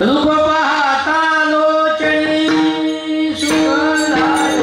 रूप पाहता लोचनी सुखदाय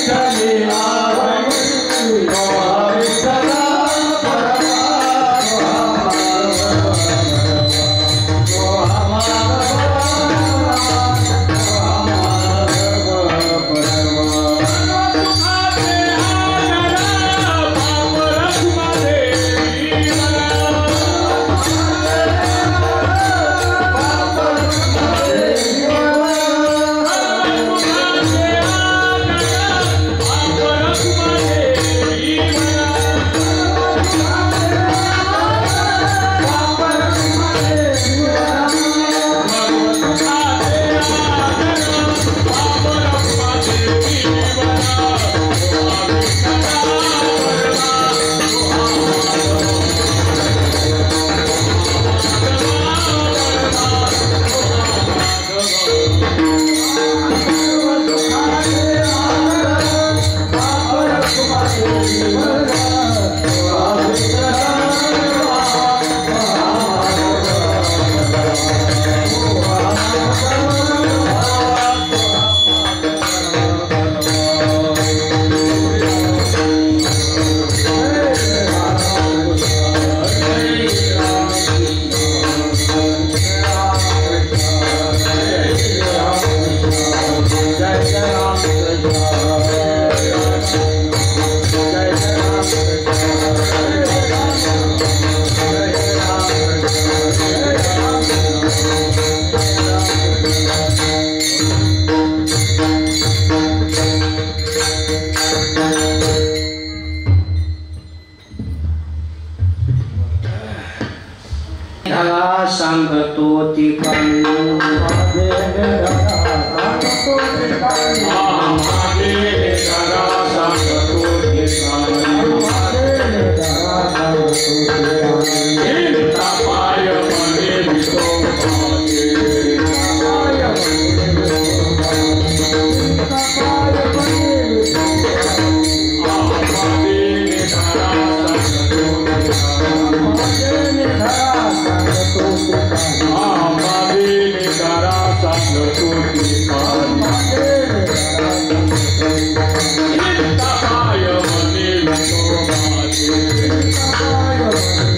साधने सांगतो ती Bye.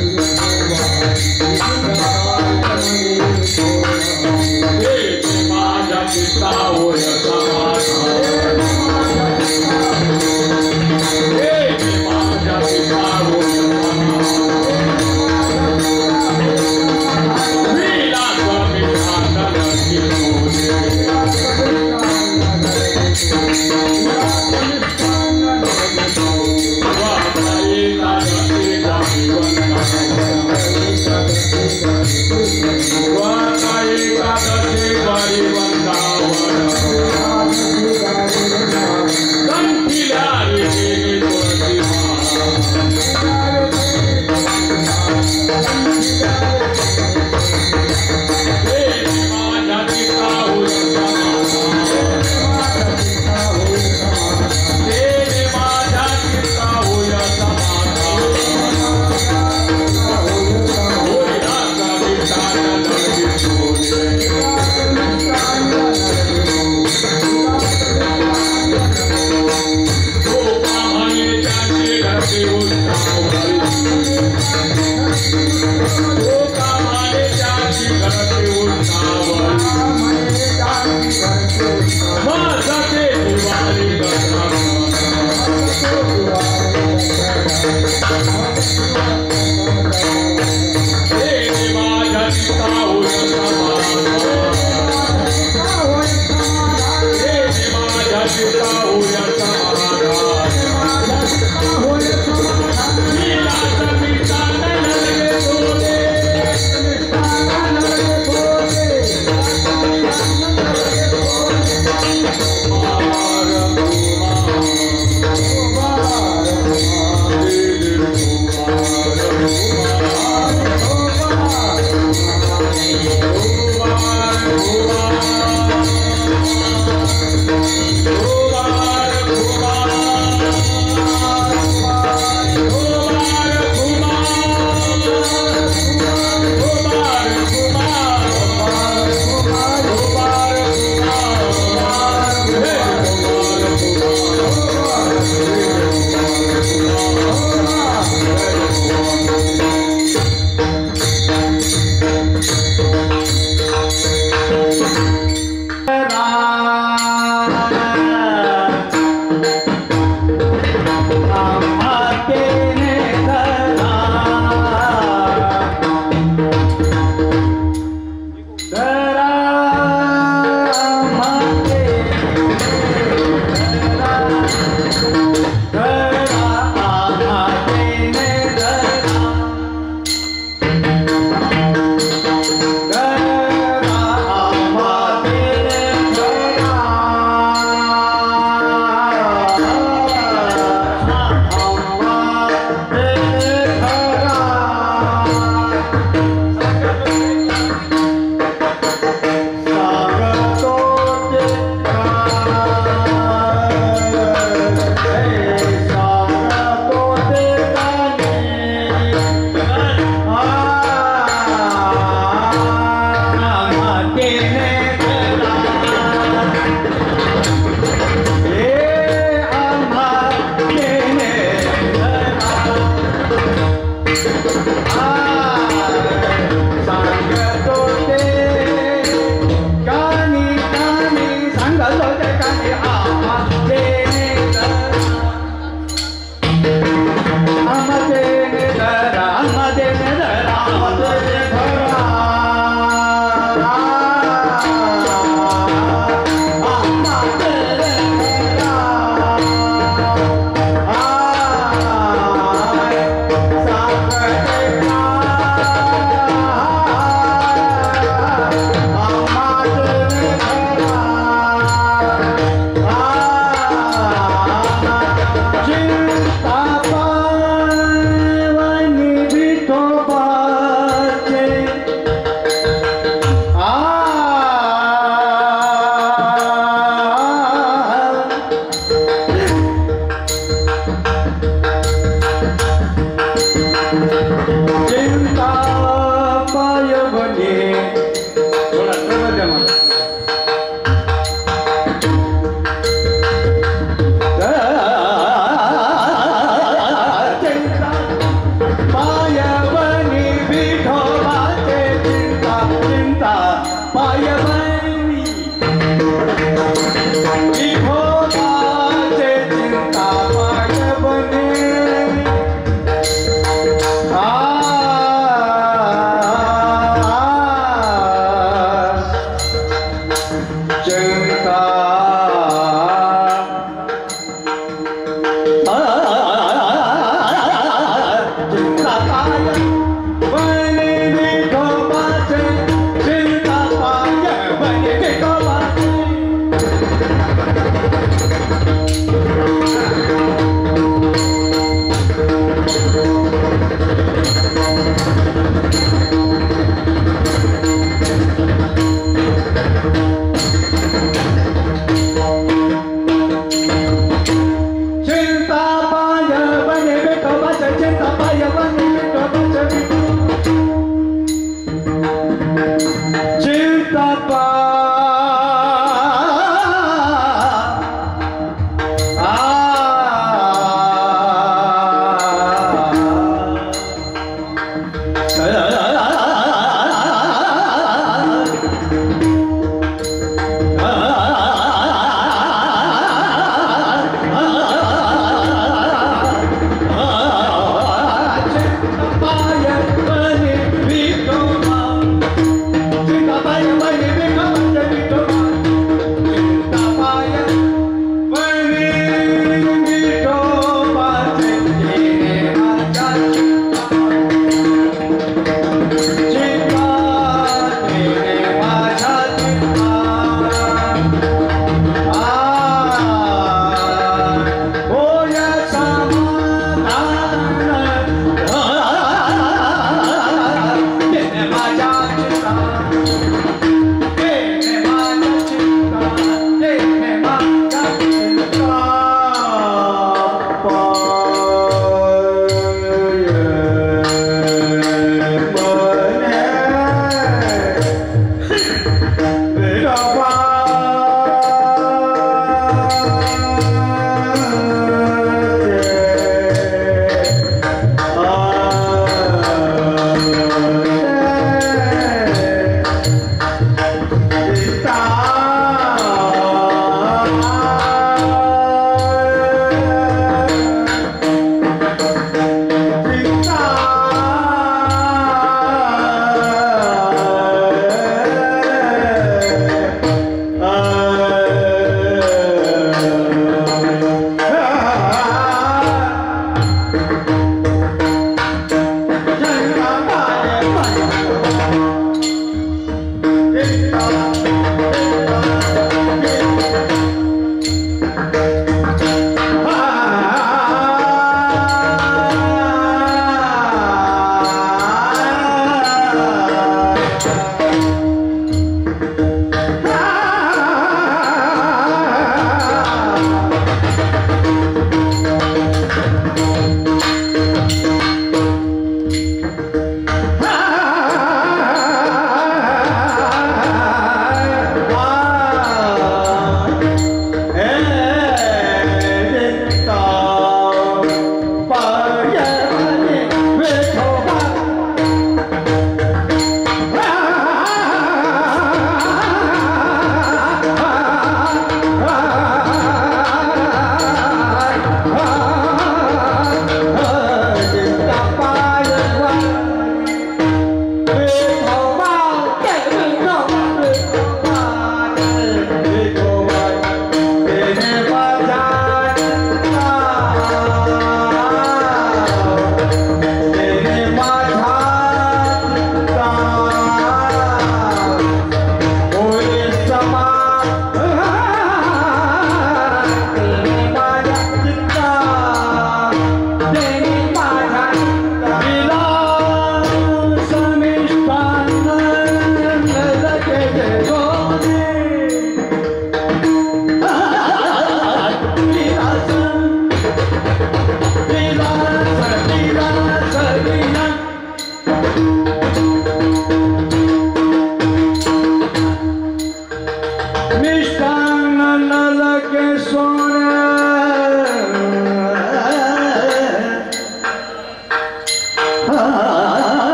Oh,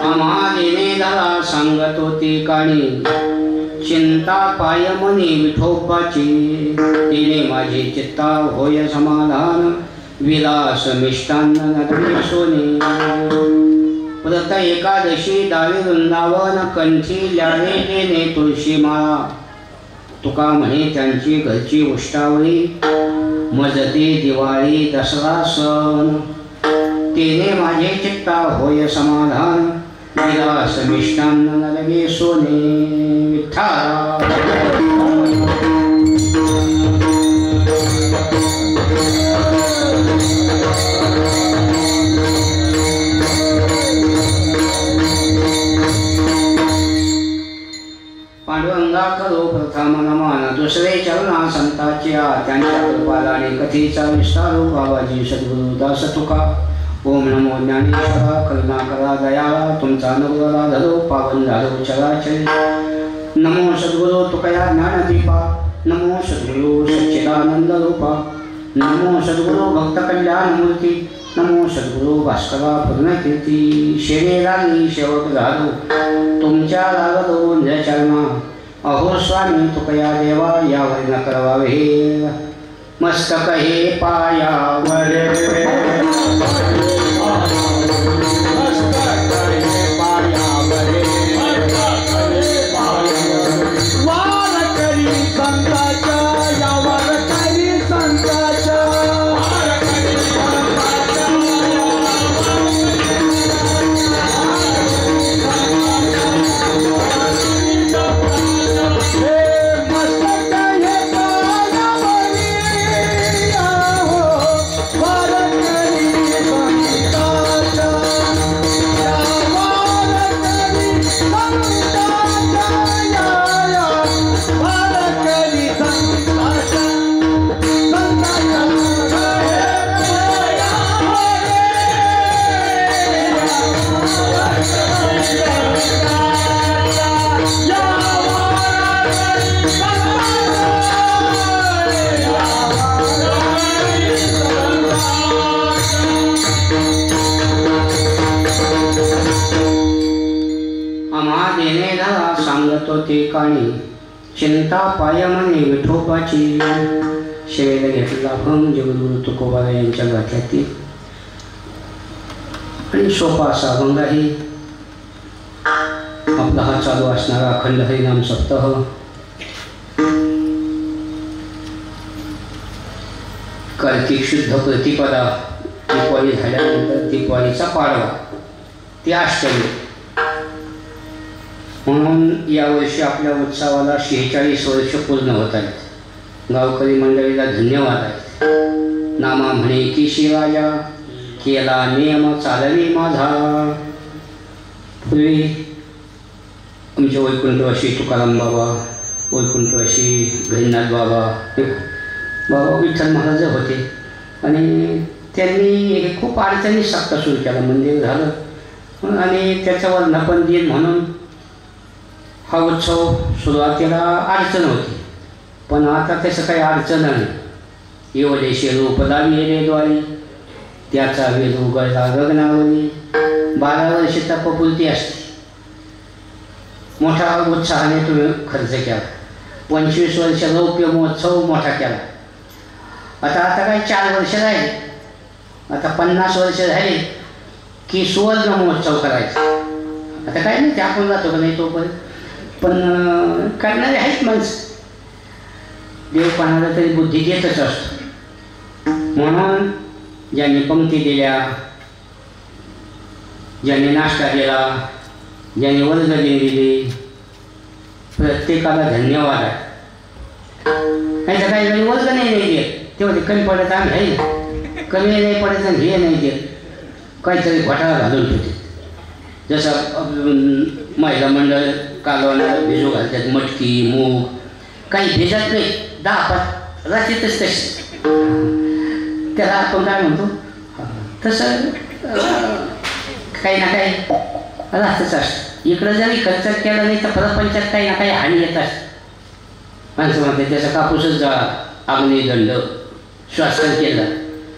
आम्हा देणे धरा सांगत होती काणी चिंता पाय मनी विठोबाची तिने माझे चित्ता होय समाधान विलास मिष्टान्न नगरी सोने व्रत एकादशी दावी वृंदावन कंठी ल्याणे देणे तुळशी माळा तुका म्हणे त्यांची घरची उष्टावळी मजते दिवाळी दसरा सण तिने माझे चित्ता होय समाधान विलास मिष्टान्न नलगे सोने विठ्ठला पांडुरंगा करो प्रथम नमन दुसरे चरणा संताच्या त्यांच्या कृपालाने कथेचा विस्तारो बाबाजी सद्गुरु दास तुका ओम नमो ज्ञानेश्वरा करुणाकरा दयाळा तुमचा अनुग्रह धरो पावन झालो चराचरी नमो सद्गुरु तुकया ज्ञानदीपा नमो सद्गुरु सच्चिदानंद रूपा नमो सद्गुरु भक्त कल्याण मूर्ती नमो सद्गुरु भास्करा पूर्णकीर्ती शेरे लागली सेवक झालो तुमच्या लागलो जय चरणा अहो स्वामी तुकया देवा यावर न करवावे मस्तक हे पायावर ते काणी चिंता पाय म्हणे विठोबाची शेवेला घेतला भंग जगद्गुरु तुकोबा यांच्या गाठ्यातील आणि सोपा असा अभंग आहे. आपला हा चालू असणारा अखंड हरिनाम सप्ताह कार्तिक शुद्ध प्रतिपदा दीपावली झाल्यानंतर दीपावलीचा पाडवा ती अष्टमी म्हणून यावर्षी आपल्या उत्सवाला 46 वर्ष पूर्ण होत आहेत. गावकरी मंडळीला धन्यवाद आहेत. नामा म्हणे की शिवाजा केला नियम चालवी माझा. पूर्वी आमचे वैकुंठवासी तुकाराम बाबा, वैकुंठवासी गहिनाथ बाबा, बाबा विठ्ठल महाराज होते आणि त्यांनी हे खूप अडचणी सत्ता सुरू केला. मंदिर झालं आणि त्याच्यावर नपन दिन म्हणून हा उत्सव सुरुवातीला अडचण होती, पण आता तसं काही अडचण नाही. येवलेशे रूप दावी येद्वारी त्याचा वेद उघडला गगनावरी. 12 वर्षे तपपुलती असते. मोठा उत्साहाने तुम्ही खर्च केला. 25 वर्ष रौप्य महोत्सव मोठा केला. आता काय 4 वर्ष राहिले. आता 50 वर्ष झाले की सुवर्ण महोत्सव करायचा. आता काय नाही, ते आपण जातो का नाही तोपर्यंत, पण करणारे आहेत माणसं. देव कोणाला तरी बुद्धी देतच असतो. म्हणून ज्यांनी पंक्ती दिल्या, ज्यांनी नाश्ता दिला, ज्यांनी वर्गणी दिली, प्रत्येकाला धन्यवाद आहे. त्यांचं काही वेळी वर्गणी नाही देत, तेव्हा ते कमी पडत आम्ही आहे, कमी नाही पडत आणि हे नाही देत, काहीतरी घोटाळा घालून ठेवते. जसं महिला मंडळ कालवणाला भिजू घालतात, मटकी मूग काही भिजत नाही, 10-5 रात्रीतच तसे. त्याला आपण काय म्हणतो तसं काही ना काही राहतच असतं. इकडं जरी खर्च केला नाही तर प्रपंचात काही ना काही हानी येत असते. माणसं म्हणतात त्याचा कापूसच जळा, आग्नेय दंड श्वासन केला.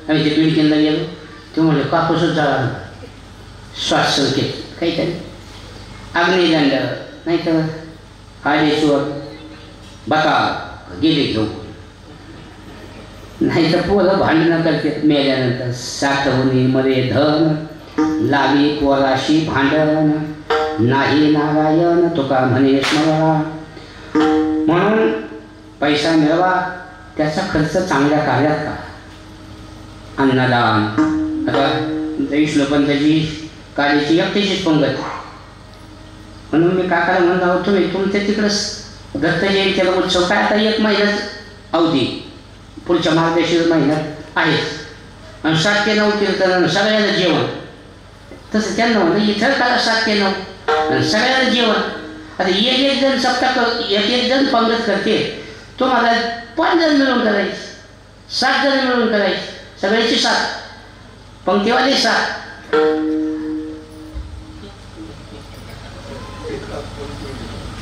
आम्ही ते पिडकीला गेलो ते म्हणलं कापूसच जळा, श्वासन केलं काहीतरी अग्निदंड नाही तर हालेश्वर बता गेले घेऊ, नाही तर पोरं भांडणं करते मेल्यानंतर. साठवणी मरे धन लावी पोराशी भांडण, नाही नारायण तुका म्हणे स्मरा. म्हणून पैसा मिळवा, त्याचा खर्च चांगल्या कार्यात का. अन्नदान आता विष्णुपंतची कालीची एकटीचीच पंगत, म्हणून मी काकाला म्हणत आहोत तुम्ही तुमच्या तिकडं दत्त जयंतीला उत्सव काय आता 1 महिन्याच अवधी पुढच्या मार्गशीर्ष महिन्यात आहेच. आणि 7 ते 9 कीर्तन सगळ्यांना जेवण. तसं त्यांना म्हणलं इथं करा 7 ते 9 आणि सगळ्यांना जेवण. आता एक जण सप्ताह एक जण पंगत करते, तुम्हाला 5 जण मिळून करायचे, 7 जण मिळून करायचे, सगळ्याची 7 पंक्तीवाले 7.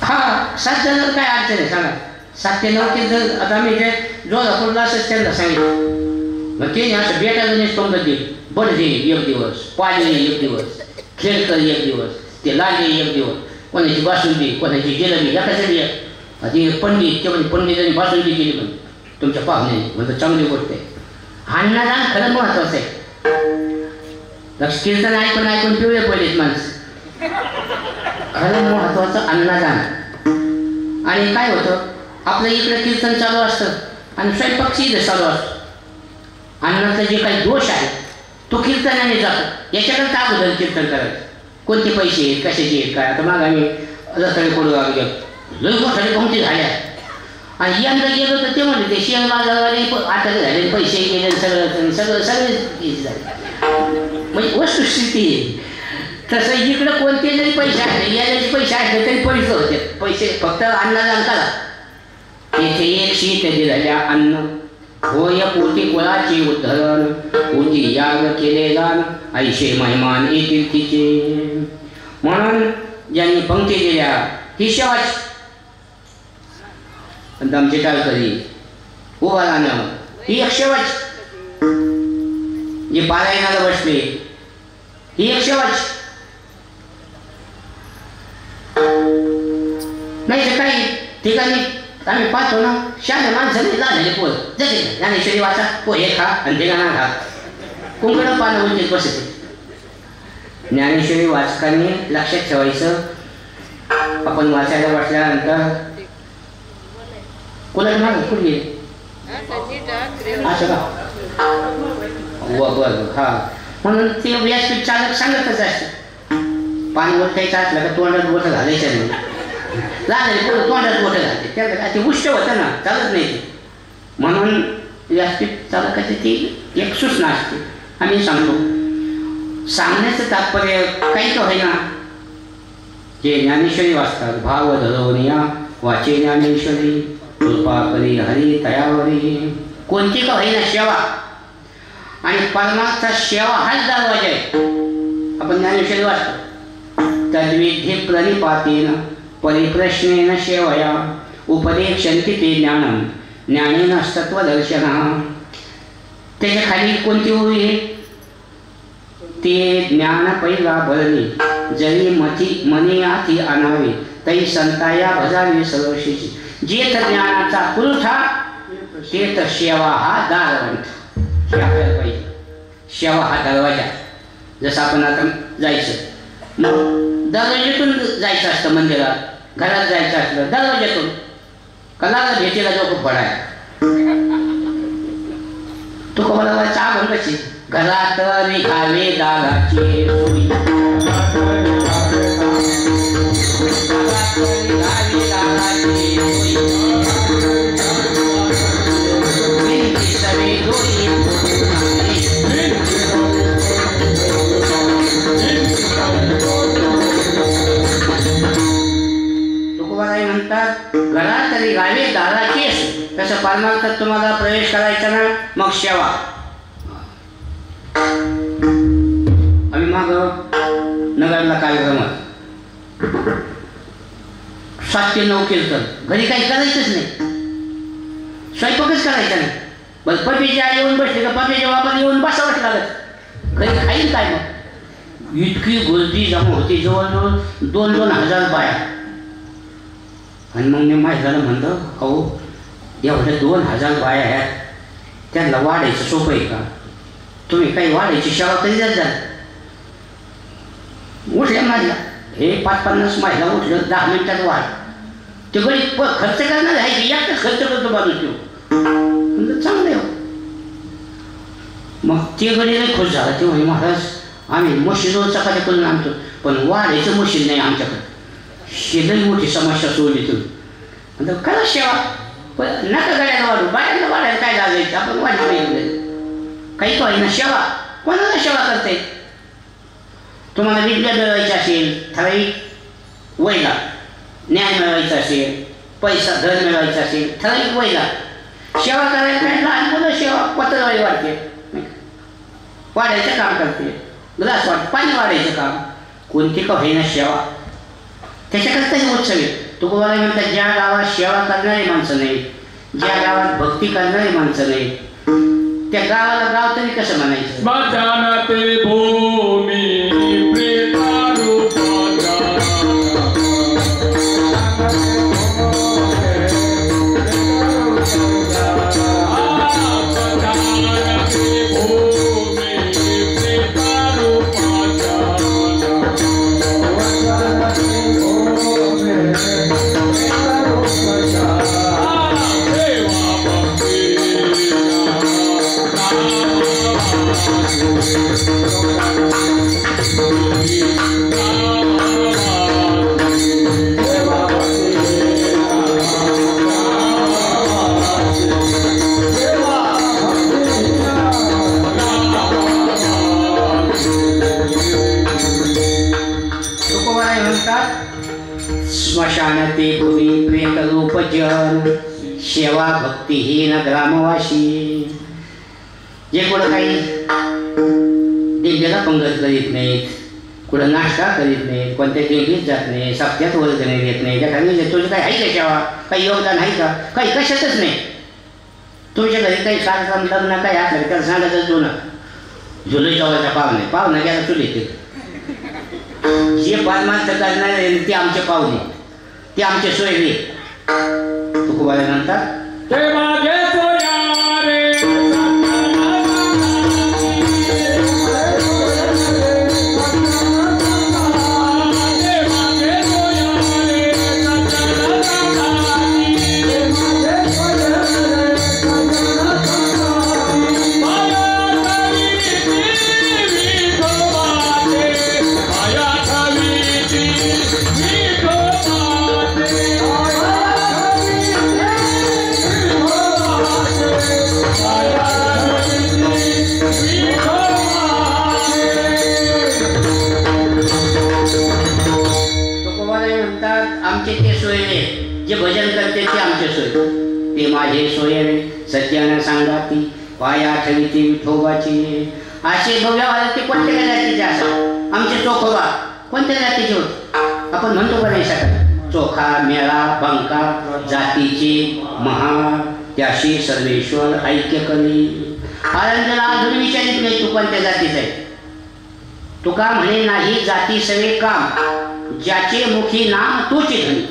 हा 7 जण काय अडचण आहे सांगा. 7 ते 9 कीर्तन आता आम्ही जे जोधापूरला असंच त्यांना सांगितलं, मग ते असं बेटागणेश पंगत देईल, बडदे 1 दिवस, पाले 1 दिवस, खेळकर 1 दिवस, ते लांडे 1 दिवस, कोणाची बासुंदी कोणाची जिलेबी एकासाठी. आधी पंडित ते म्हणजे पंडितांनी बासुंदी केली पण तुमच्या पाहुणे म्हणजे चांगली गोष्ट आहे. अन्नदान खरं महत्वाचं आहे. लक्ष कीर्तन ऐकून पिवळे पडलेत माणसं. खरं महत्वाचं अन्नदान. आणि काय होतं आपलं इकडे कीर्तन चालू असतं आणि स्वयंपाक इथं चालू असतं. अन्नाचा जे काही दोष आहे तो कीर्तनाने जातो. याच्याकरता अगोदर कीर्तन करायचं. कोणते पैसे आहेत कशाचे आहेत काय. आता मग आम्ही रताळे कोडू गेलो, लई मोठाले पंक्ती झाल्या आणि यंदा गेलो तर ते म्हणले ते शेअर बाजारवाले अटक झाले, पैसे गेले, सगळे झाले. म्हणजे वस्तुस्थिती तसं इकडं कोणते जरी पैसे असले याचे पैसे असले तरी पैसे होते. पैसे फक्त अन्नदान करा. येथे 1 शीत दिलेल्या अन्न होय पोटी कुळाचे उद्धरण, पोटी याग केले दान ऐशे महिमान येतील तिचे. म्हणून ज्यांनी पंक्ती दिल्या ही शेवाची. दमची टाळकरी उभा राहणं ही एक शेवाची. जे पारायणाला बसले ही एक शेवाची. नाही तर काही ठिकाणी आम्ही पाहतो ना शाळे माणसाने झालेले पोर जसे ज्ञानेश्वरी वाचा पोहे खा आणि धिंगाणा खा, कुंकडं पानं उंचीत बसते. ज्ञानेश्वरी वाचकांनी लक्षात ठेवायचं, आपण वाचायला बसल्यानंतर कोणाला मागे कुठे असं का बरं हा. म्हणून ते व्यासपीठ चालक सांगतच असतं, पान ओळखायचं असलं का तोंडात बोटं घालायचं नाही. लागले पुढं तोंडात बोटं घालते त्याला ते उष्ट होतं ना, चालत नाही ते. म्हणून व्यासपीठ चालकाची ती एक सूचना असते. आम्ही सांगतो सांगण्याचं तात्पर्य काही का होईना. जे ज्ञानेश्वरी वाचतात भाव धरवून वाचे ज्ञानेश्वरी कृपा करी हरी तयावरी. कोणती का होईना सेवा आणि परमार्थ सेवा हाच दरवाजा आहे. आपण ज्ञानेश्वरी वाचतो तद्विधी प्रणिपातेन परिप्रश्नेन सेवया उपदेक्षन्ति ते ज्ञानम ज्ञानेन तत्वदर्शन. त्याच्या खाली कोणती ओळी आहे ते ज्ञान पैला बळणी जरी मनी आती आणावे तरी संताया भजावी सर्वशीची. जे तर ज्ञानाचा पुरवठा ते तर सेवा हा दारवंत. हे आपल्याला पाहिजे. सेवा हा दरवाजा. जसं आपण आता जायचं मग दरवाज्यातून जायचं असतं मंदिरात, घरात जायचं असलं दरवाज्यातून. कलाला भेटीला जो खूप पडाय तू कोणाला चहा बन कशी घरात निघावे दाराचे म्हणतात घरात तरी गावी दाराचीच. तसं परमार्थात तुम्हाला प्रवेश करायचा ना मग सेवा. आम्ही मग नगरला कार्यक्रमात 7 ते 9 कीर्तन. घरी काही करायचंच नाही, स्वयंपाकच करायचा नाही. बस पतीची आई येऊन बसली का पतीच्या बापाला येऊन बसावंच लागत. घरी खाईल काय मग इतकी गर्दी जमा होती, जवळजवळ 2-2 हजार बाया. आणि मग मी माहिती म्हणलं, अहो एवढ्या 2000 बाया आहेत, त्यांना वाढायचं सोपं आहे का? तुम्ही काही वाढायची सेवा कधी जात जा. उठल्या महिला, हे 5-50 महिला उठलं, 10 मिनिटात वाढ. ते गडी खर्च करणार आहे की एकटाच खर्च करतो बाजू ठेव, म्हणजे चांगलं आहे. मग ते गडी नाही खुश झाला. ते म्हणे महाराज आम्ही मशीनवर चपात्या करून आणतो, पण वाढायचं मशीन नाही आमच्याकडे. शेजारी मोठी समस्या सोडली तुम्ही. म्हणजे करा सेवा, पण नका गड्याला वाढू, बायांना वाढायला काय लागायचं, आपण वाढलं पाहिजे. काही तो आहे ना सेवा, कोणाला सेवा करते. तुम्हाला विद्या मिळवायची असेल, ठराविक वयला न्याय मिळवायचा असेल, पैसा धन मिळवायचा असेल, ठराविक वयला सेवा करायला काय. लहान मुलं सेवा पत्रवाळी वाढते, वाढायचं काम करते, ग्लास पाणी वाढायचं काम, कोणती का होईना सेवा. त्याच्याकरताही उत्सव आहे. तुकोबाला म्हणतात, ज्या गावात सेवा करणारी माणसं नाही, ज्या गावात भक्ती करणारी माणसं नाही, त्या गावाला गाव तरी कसं म्हणायचं. स्मशान ते भुवी प्रेत रूप जन, सेवा भक्तीहीन ग्रामवासी. जे कुठं काही दिंडीला पंगत करीत नाहीत, कुठं नाश्ता करीत नाहीत, कोणत्या दिंडीत जात नाही, सप्त्यात वर्गणी देत नाही, त्या खाली तुझं काही आहे का सेवा, काही योगदान आहे का, काही कशातच नाही. तुमच्या घरी काही कार्यक्रम लग्न काही असलं त्याला सांगायचं जुनं जुलै जवळच्या पाहुणे गेला चुलीत. जे पारमार्थ करणारे ते आमचे पाहुणे, ते आमचे सोयरे. तुकोबाला म्हणतात, आमचे ते सोयरे जे भजन करते ते आमचे सोयरे, ते माझे सोयरे सत्यानं सांगाती, पाया ठेवीती विठोबाची. असे भव्य ते कोणत्या जातीचे असतात. आमचे चोखोबा कोणत्या जातीचे होते आपण म्हणतो का नाही शकत. चोखा मेळा बंका जातीचे महार, त्याशी सर्वेश्वर ऐक्य करी. आनंदला अजून विचारित नाही तू कोणत्या जातीचा आहे. तुका म्हणे नाही जाती सवे काम, ज्याचे मुखी नाम तोचे धनी.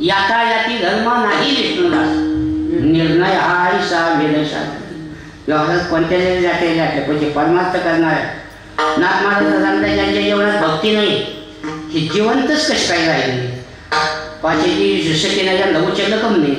याता याती धर्म नाही विष्णुदास, निर्णय हा ऐसा वेदशा. व्यवहारात कोणत्या जरी जाते म्हणजे परमार्थ करणार नाथ महाराज सांगता, ज्यांच्या जीवनात भक्ती नाही ही जिवंतच कशी काय राहिली. पाचेची शिष्यकीनं ज्यांना उचललं कम नाही.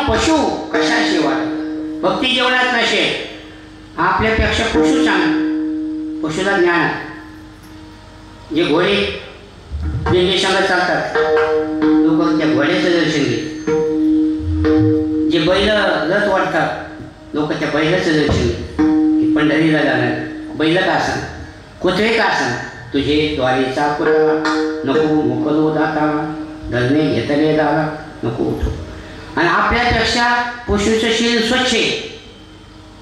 पशु कशाशी वाढत. भक्ती जेवणात नशे. आपल्यापेक्षा पशु चांगला. पशुला ज्ञान. जे घोडे बिंगेशाला चालतात लोक त्या घोड्याचं दर्शन घेत. जे बैल रथ वाढतात लोक त्या बैलाचं दर्शन घेत. पंढरीला जाणार बैल का असणार, कुत्रे का असणार, तुझे द्वारीचा पुरा नको मोकलो दाता, धरणे घेतले दारा नको उठो. आणि आपल्यापेक्षा पशुचं शरीर स्वच्छ आहे.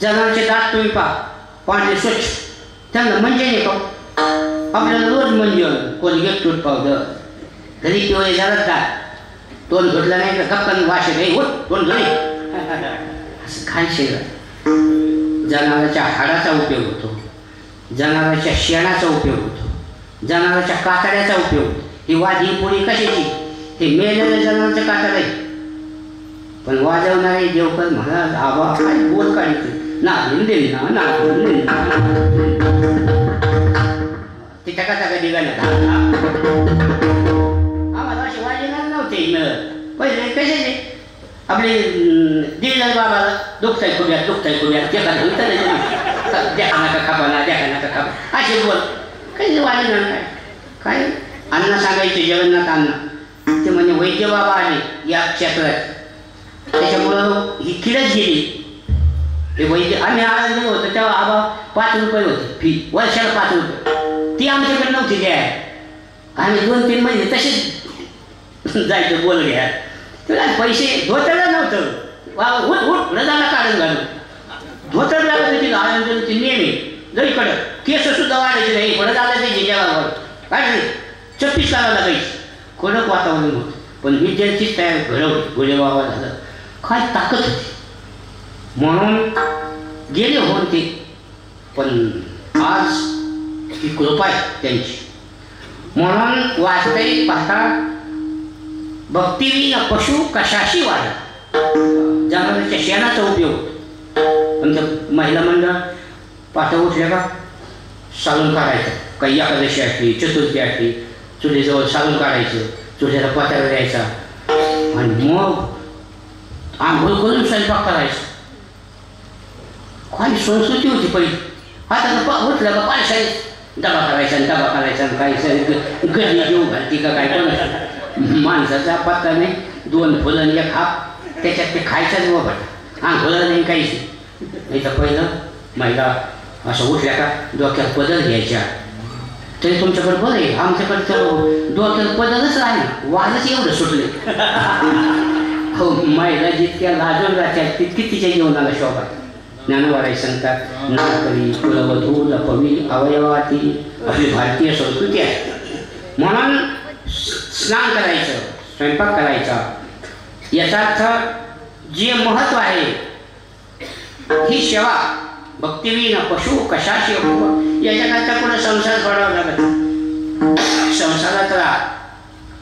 जनावरचे दात तुम्ही पहा पांढरे स्वच्छ, त्यांना म्हणजे नाही का. आपल्याला रोज मंजन कोलगेट टूट पावडर घरी पिवळे झालं दात, तोंड धुतलं नाही तर गप्पन वाशे नाही उठ तोंड धुणे असं काय शरीर. जनावराच्या हाडाचा उपयोग होतो, जनावराच्या शेणाचा उपयोग होतो, जनावराच्या कातड्याचा उपयोग होतो. ही वाद ही पोळी कशाची, हे मेलेल्या जनावराचं कातड आहे. पण वाजवणारे देवकर महाराज आबा काय बोल काढते ना हिंदेल ना ते टका टका निघाले. आम्हाला असे वाजवणार नव्हते मिळत पहिले. कशाचे आपले दिवस बाबाला दुखताय खुब्यात ते का देखा नका खापाना देखा नका खापा असे बोल काही वाजवणार काय काय. अण्णा सांगायचे जगन्नाथ अण्णा ते म्हणजे वैद्य बाबा आले या क्षेत्रात, त्याच्यामुळं ही किडच गेली. हे वैद्य आम्ही आळंद गेलो होतो तेव्हा आबा 5 रुपये होते फी, वर्षाला 5 रुपये. ती आमच्याकडे नव्हती द्या. आम्ही 2-3 महिने तसेच जायचं बोल घ्या. तुला पैसे धोतरला नव्हतं उठ उठ रजाला काढून घालून धोतर लागत होती. आळंदची नेहमी जरी कडं केस सुद्धा वाढायचे नाही. पुढं झालं ते जिजावर काढले 36 लावा लागायची. कडक वातावरण होतं. पण विद्यार्थीच तयार घडवली. गुळेबाबा झालं काय ताकद होती म्हणून गेले होऊन ते. पण आज ही कृपा आहे त्यांची. म्हणून वास्तविक पाहता भक्तिविन पशु कशाशी वाढत. जनावरांच्या शेणाचा उपयोग. आमचं महिला मंडळ पाठ उठल्या का सालून काढायचं. काही एकादशी असली चतुर्थी असली चुलीजवळ सालून काढायचं, चुलीला पात्याला द्यायचा आणि मग आंघोळ करून स्वयंपाक करायचा. काही संस्कृती होती पहिली. आता उठलं का पायसाई डबा करायचा डबा करायचा काही गडी घेऊ घालती का काय पण माणसाचा पत्ता नाही. 2 फुलं 1 हाप त्याच्यात ते खायचाच बाबा आंघोळा नाही काहीच नाही. तर पहिलं महिला असं उठल्या का डोक्यात पदर घ्यायच्या. तरी तुमच्याकडे बरं आहे, आमच्याकडे तर डोक्यात पदरच आहे वाजच एवढं सुटले. हो महिला जितक्या लाजून राहत्या तितकी तिच्या जीवनाला शोभा. ज्ञानवाराई सांगतात नाकरी कुलवधू लपवी अवयवाती आपली भारतीय संस्कृती आहे. म्हणून स्नान करायचं स्वयंपाक करायचा याचा अर्थ जे महत्व आहे ही सेवा. भक्तिविन पशु कशाशी याच्याकरता पुढे संसार सोडावा लागत. संसारात राहा.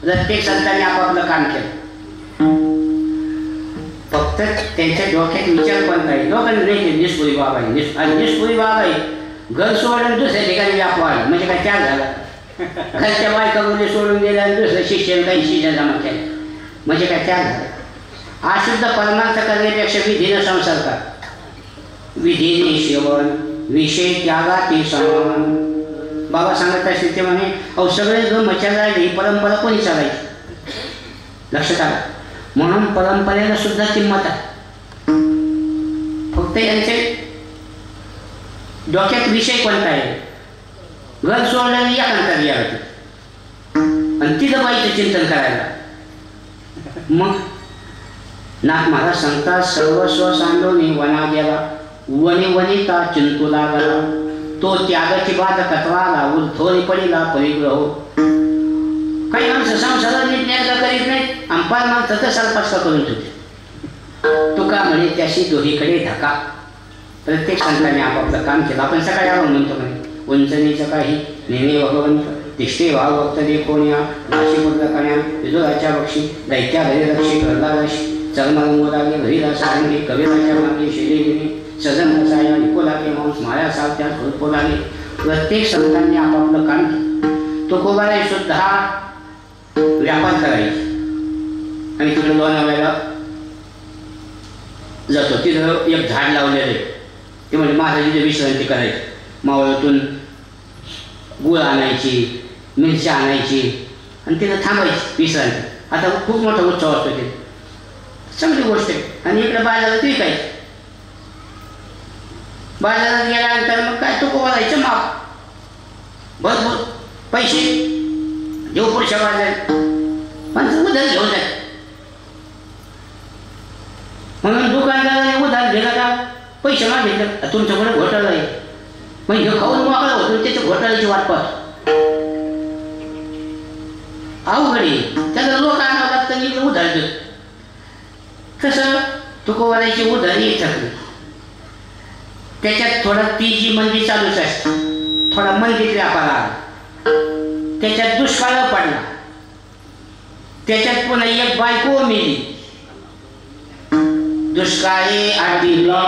प्रत्येक संतांनी आपापलं काम केलं. फक्त त्यांच्या डोक्यात विचार पण नाही. लोकांनी नाही निष्पुरी बाबा आहे आणि निष्पुरी बाबा आहे घर सोडून दुसऱ्या ठिकाणी व्याप वाढला म्हणजे काय त्याग झाला. घरच्या बायका मुली सोडून गेल्या आणि दुसरं शिक्षण काही शिक्षण जमा केलं म्हणजे काय त्याग झाला. अशुद्ध परमार्थ करण्यापेक्षा विधीनं संसार कर. विधीने सेवन विषय त्यागाती समान. बाबा सांगत असतील ते म्हणे अहो सगळे जो मचार राहिले ही परंपरा कोणी चालायची लक्षात आलं. म्हणून परंपरेला सुद्धा किंमत आहे. फक्त यांचे डोक्यात विषय कोणता आहे. घर सोडल्याने एकांतात यावं आणि तिथं बाईचं चिंतन करायला. मग नाथ महाराज सांगतात सर्वस्व सांडोनी वना गेला वनी वनिता चिंतू लागला तो त्यागाची बात कथवा लावून थोडी पडीला परिग्रह. काही माणसं संसारात नीटनेटका करीत नाही आणि परमार्थाचा सरपासका करून ठेवते. तुका म्हणे त्याशी दोहीकडे धका. प्रत्येक संतांनी आपापलं काम केलं. आपण सकाळी आलो म्हणतो म्हणे उंचनीचं काही नेहमी भगवंत तिष्ठे भाव भक्त देखोन्या नाशी मुद्रकण्या विदुराच्या बक्षी दैत्या घरी रक्षी घरला रशी चरमल मोदागे हरिदासा रंगे कविराच्या मागे शिलेगिरी सजन रसाया निकोलागे मांस माया सावत्या फुलपोलागे. प्रत्येक संतांनी आपापलं काम केलं. तुकोबाराय सुद्धा व्यापार करायचे आणि तिकडे लोणावळ्याला जातो. तिथं एक झाड लावलेलं आहे. ते म्हणजे महाराज तिथे विश्रांती करायची. मावळातून गुळ आणायची, मिरच्या आणायची आणि तिथं थांबायची विश्रांती. आता खूप मोठा उत्सव असतो तिथे, चांगली गोष्ट आहे. आणि इकडे बाजारात विकायची. बाजारात गेल्यानंतर मग काय तुकोबारायचं माप भरपूर पैसे देऊ पुढच्या बाजारात माणसं उधार घेऊन जाय. म्हणून दुकानदाराने उधार दिला का पैसे मागितले, तुमच्याकडे घोटाळा आहे म्हणजे खाऊन मोकळा होतो, त्याच्या घोटाळ्याची वाट पाहतो. अवघडी त्याला लोक आणावं लागतं आणि उधार देत. कसं तुकोबारायची उधारी येतात, त्याच्यात थोडा तेजी मंदी चालूच असते, थोडा मंदीत व्यापार आला, त्याच्यात दुष्काळ पडला, त्याच्यात पुन्हा एक बायको मेली. दुष्काळी आडीला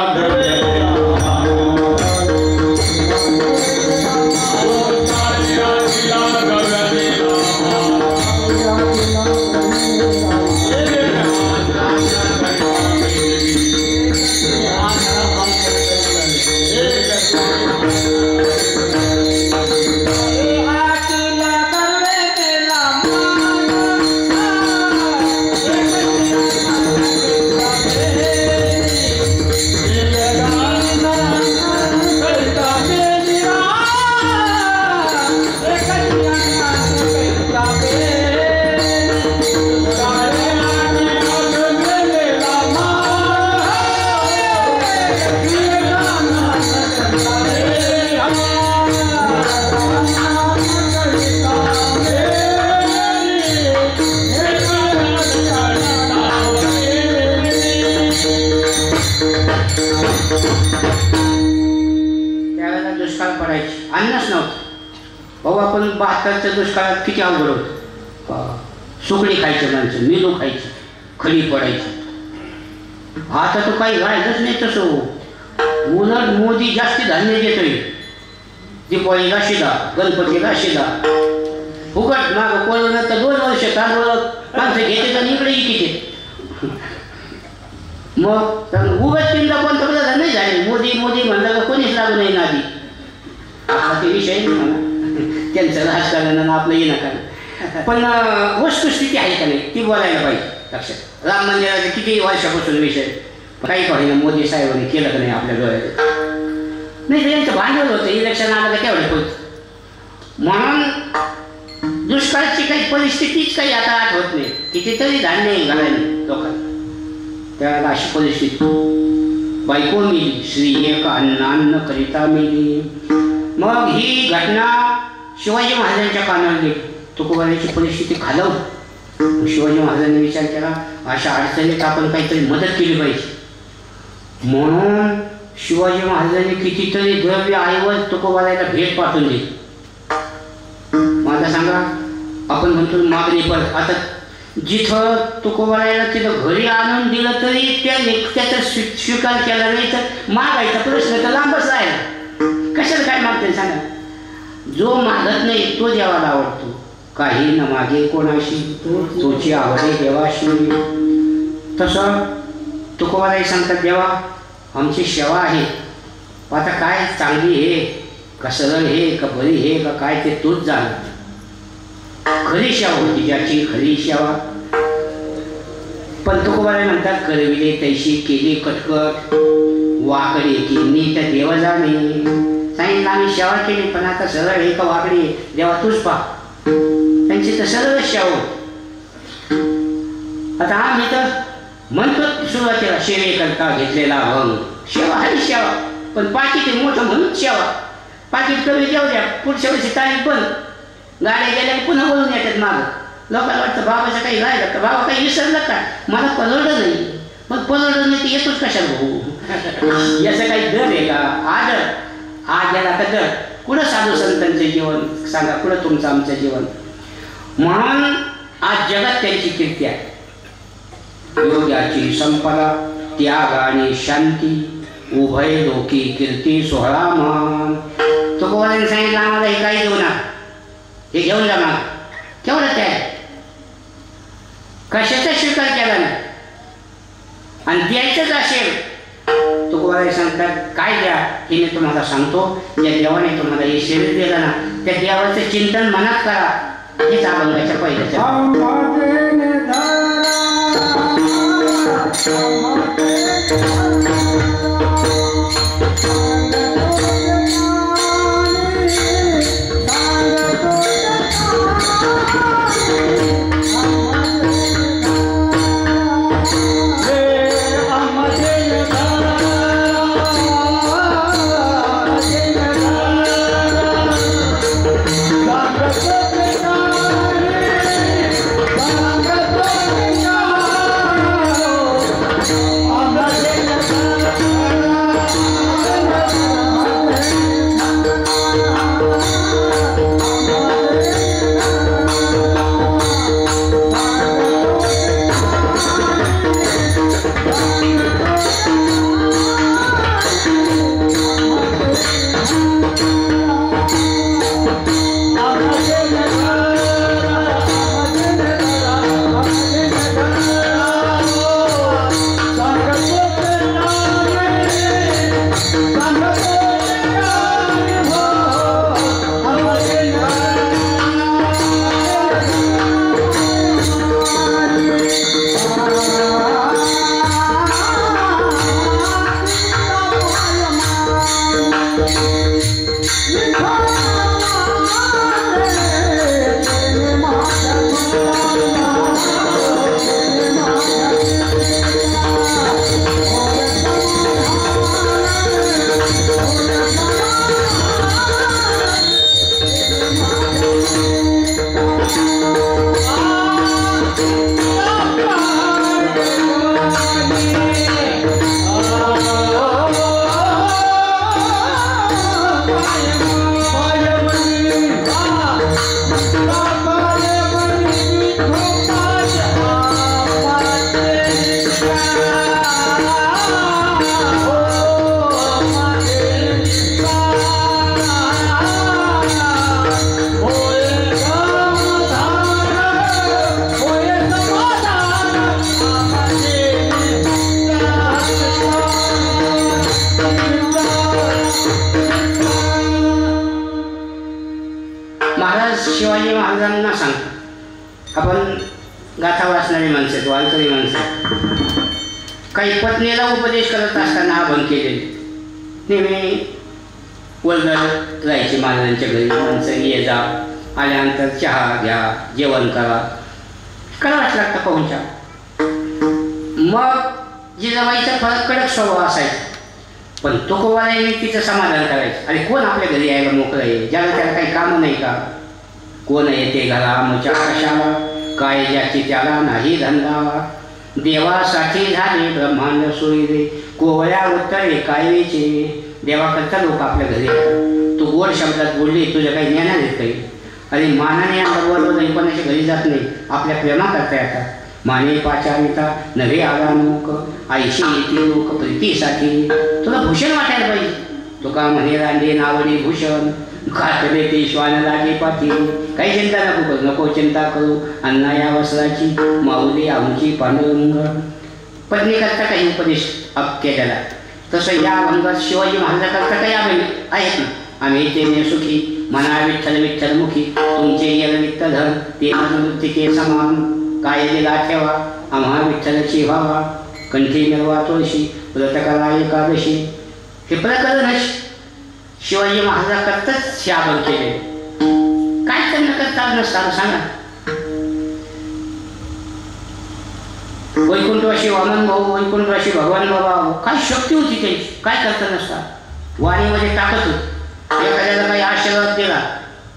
त्यावेळेला दुष्काळ पडायची, अन्नच नव्हतं. भाऊ आपण 72च्या दुष्काळात किती अवघड होतं. सुकडी खायची माणसं, मिलू खायची, खडी पडायची. आता तो काही राहिलंच नाही तसं. उलट मोदी जास्ती धान्य देतोय. दिवाळीला शिदा, गणपतीला शिदा फुकट. मागं कोरोना तर 2 वर्ष तांदूळ माणसं घेते आणि इकडे इकिते. मग उगाच चिंता पंतप्रधान नाही झाले. मोदी मोदी म्हणलं का कोणीच लागू नाही ना आधी. आता ते विषय नाही म्हणा, त्यांचं राजकारण आपलं येणं का. पण वस्तुस्थिती आहे का नाही ती बोलायला पाहिजे लक्षात. राम मंदिराचे किती वर्षापासून विषय काही पाहिजे मोदी साहेबांनी केलं का नाही आपल्या डोळ्यात. नाही तर यांचं भांडवल होतं, इलेक्शन आलं का तेवढं होतं. म्हणून दुष्काळाची काही परिस्थितीच काही आता आठवत नाही. कितीतरी धान्य घालायला लोकांना. त्यावेळेला अशी परिस्थिती. बायको मेली, स्त्री एक अन्न करिता मेली. मग ही घटना शिवाजी महाराजांच्या कानावर गेली. तुकोबारायची परिस्थिती खालवली. शिवाजी महाराजांनी विचार केला अशा अडचणीत आपण काहीतरी मदत केली पाहिजे. म्हणून शिवाजी महाराजांनी कितीतरी द्रव्य ऐवज तुकोबारायला भेट पाठवून दिली. माझा सांगा आपण म्हणतो मागणी पडत. आता जिथं तुकोबारायला तिथं घरी आणून दिलं तरी त्याचा स्वीकार केला नाही तर मागायचा प्रश्न तर लांबच राहिला. कशाला काय मागते सांगा. जो मागत नाही तो देवाला आवडतो. काही न मागे कोणाशी तुझी आवडे देवाशी. तसं तुकोबाराय सांगतात देवा आमची सेवा आहे. आता काय चांगली हे का सरळ हे का बरी हे का काय ते तूच जाण. खरी सेवा होती ज्याची खरी सेवा. पण तुकोबाराय म्हणतात करविले तैशी केली कटकट वाकडे की नीट देव जाणे. सांगितलं आम्ही सेवा केली पण आता सरळ हे का वाकडी देवा तूच पहा. त्यांची तर सरळ सेवा. आता आम्ही तर म्हणतो सुरुवातीला सेवेकरता घेतलेला भंग. सेवा आहे सेवा पण पाकिट मोठं म्हणून सेवा. पाकिट कमी जाऊ द्या पुढच्या वर्षी तारीख पण गाड्या गेल्या पुन्हा बोलून येतात मागं. लोकांना वाटतं बाबाचं काही राहिलं का बाबा काही विसरलं का मला परवडलं नाही. मग परवडलं नाही ते येतोच कशाला भाऊ. याचं काही दर आहे का. आदर आज गेला का दर. कुठं साधू संतांचं जीवन सांगा कुठं तुमचं आमचं जीवन. म्हणून आज जगात त्यांची कीर्ती आहे. योग्याची संपदा त्याग आणि शांती उभय लोकी कीर्ती सोहळा मान. तुकोबारायने सांगितलं आम्हाला हे काही देऊ ना हे घेऊन जा मग. केवढं त्या कशाचा स्वीकार केला नाही आणि द्यायचंच असेल तुकोबाराय सांगतात काय द्या हे मी तुम्हाला सांगतो. ज्या देवाने तुम्हाला हे शरीर दिलं ना त्या देवाचं चिंतन मनात करा. हेच अभंगाच्या पहिल्याच्या शिवाजी महाराजांना सांगतो. आपण गाथा वाचणारी माणसं वारकरी माणसं काही पत्नीला उपदेश करत असताना अभंग केले. नेहमी वर्गात जायचे महाराजांच्या घरी माणसं ये जा आल्यानंतर चहा घ्या जेवण करा करावंच लागतं पाहुणच्या. मग जिजाबाईचा फरक कडक स्वभाव असायचा पण तुकोबारायांनी तिचं समाधान करायचं. अरे कोण आपल्या घरी यायला मोकळं आहे ज्याला त्याला काही कामं नाही का. कोण येते घरा मुच्या कशाला काय ज्याची त्याला नाही धंदा. देवासाठी झाले ब्रह्मांड सोयरे कोवळ्या उत्तरे कायवेचे. देवाकरता लोक आपल्या घरी येतात. तू गोड शब्दात बोलली तुझ्या काही ज्ञानात येत काही. अरे मानाने बरोबर कोणाच्या घरी जात नाही आपल्या प्रेमा करता येतात. माने पाचारिता नव्हे आला नोक आईशी येते लोक प्रीतीसाठी. तुला भूषण वाटायला पाहिजे. तुका म्हणे रांडे नावडे भूषण खातले ते श्वान लागे पाठी. काही चिंता नको करू नको चिंता करू अण्णा या वस्त्राची माऊली आमची पांडुरंग. पत्नी करता काही उपदेश केलेला तसं या अभंगात शिवाजी महाराजांकरता काही आहेत ना. आम्ही तेने सुखी मना विठ्ठल विठ्ठलमुखी तुमचे येल विठ्ठल ते मृत्तिके समान. काय दिला ठेवा आम्हा विठ्ठलाची व्हावा कंठी मिळवा तुळशी व्रत करा एकादशी. हे प्रकरणच शिवाजी महाराजांकरताच हे अभंग केले. काय त्यांना करता नसताना सांगा. वैकुंठवाशी वामन भाऊ वैकुंठवाशी भगवान बाबा काय शक्ती होती त्यांची. काय करता नसता वाणीमध्ये टाकत होती. एखाद्याला काही आशीर्वाद दिला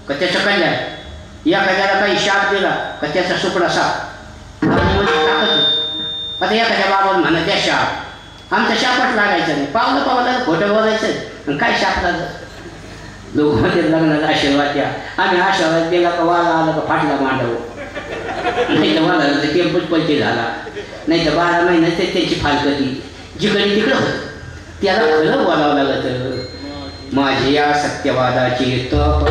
का त्याचं कल्याण. एखाद्याला काही शाप दिला का त्याचा सुपडा साप वाणीमध्ये टाकत होत. आता एखाद्या बाबाला म्हणा त्या शाप आमचा शापच लागायचा नाही. पावलं पावलं खोटं बोलायचं काय शाप लागलं. लोकांमध्ये लग्नाचा आशीर्वाद द्या. आम्ही आशीर्वाद दिला का वाला आला का फाटला मांडव. नाही तर वाला तर टेम्पोच पलटी झाला. नाही तर 12 महिन्यात त्याची फालकती जिकडे तिकडं होत त्याला खरं बोलावं लागतं. माझी या सत्यवादाची तप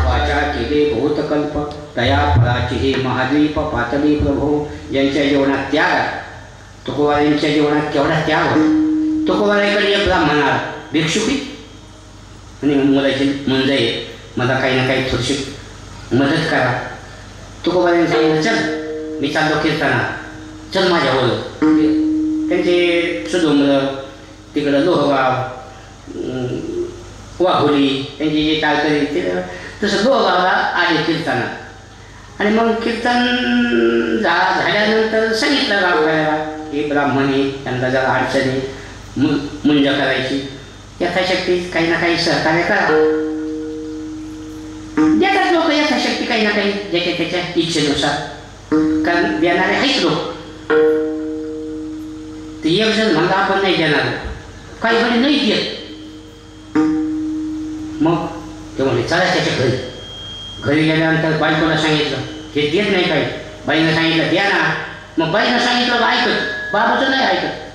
वाचा केले भूतकल्प तया फळाची हे महाद्वीप पातळी प्रभो. ज्यांच्या जीवनात त्याग तुकोबारायांच्या जीवनात केवढा त्याग होता. तुकोबाराकडे एक ब्राह्मण आला भिक्षुकी आणि मुलाची मुंज आहे, मला काही ना काही थोडीशी मदत करा. तुकोबाराने सांगितलं चल मी चाललो कीर्तना, चल माझ्याबरोबर. त्यांचे सुधो मुलं तिकडं लोहगाव वाघोली त्यांची जे टाळकरी ते तसं लोहगावला आले कीर्तना. आणि मग कीर्तन झाल्यानंतर सांगितलं गावकऱ्याला की ब्राह्मणी त्यांना जरा अडचणी मुंज करायची, यथाशक्ती काही ना काही सहकार्य करा. देतात लोक यथाशक्ती काही ना काही ज्याच्या त्याच्या इच्छेनुसार, कारण देणारे आहेत लोक. ते एक जण म्हणला आपण नाही देणार, काही बरे नाही देत. मग ते म्हणले चला त्याच्या घरी. घरी गेल्यानंतर बायकोला सांगितलं हे देत नाही काही. बाईनं सांगितलं द्या ना. मग बाईनं सांगितलं ऐकत, बाबाचं नाही ऐकत.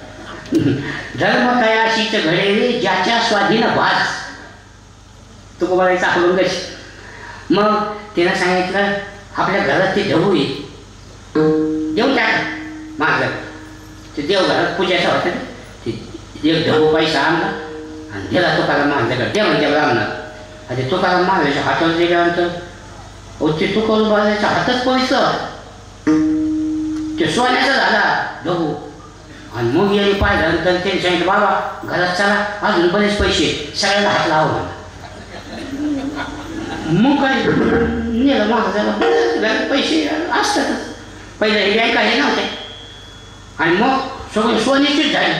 धर्म तयाशीच घडे ज्याच्या स्वाधीन भास, तुकोबाराई चाकलून गच. मग तिनं सांगितलं आपल्या घरात ते ढबू आहे, देऊन टाका माझं. ते देवघरात पूजाचं होतं ते एक ढबू पैसा आणला आणि दिला तुकाराम महाराजाकडे. द्या म्हणते ब्राह्मणात. आणि तुकाराम महाराजाच्या हातावर दिल्यानंतर ते तुकोबाराईच्या हातच पैसा ते सोन्याचा झाला ढबू. आणि मग याने पाहिल्यानंतर त्यांनी सांगितलं बाबा घरात चला अजून बरेच पैसे, सगळ्याला हात लावा. मग काय नेलं महाराजाला, पैसे असतातच. पहिले हे बँका हे नव्हते. आणि मग सगळे सोन्याचीच झाली.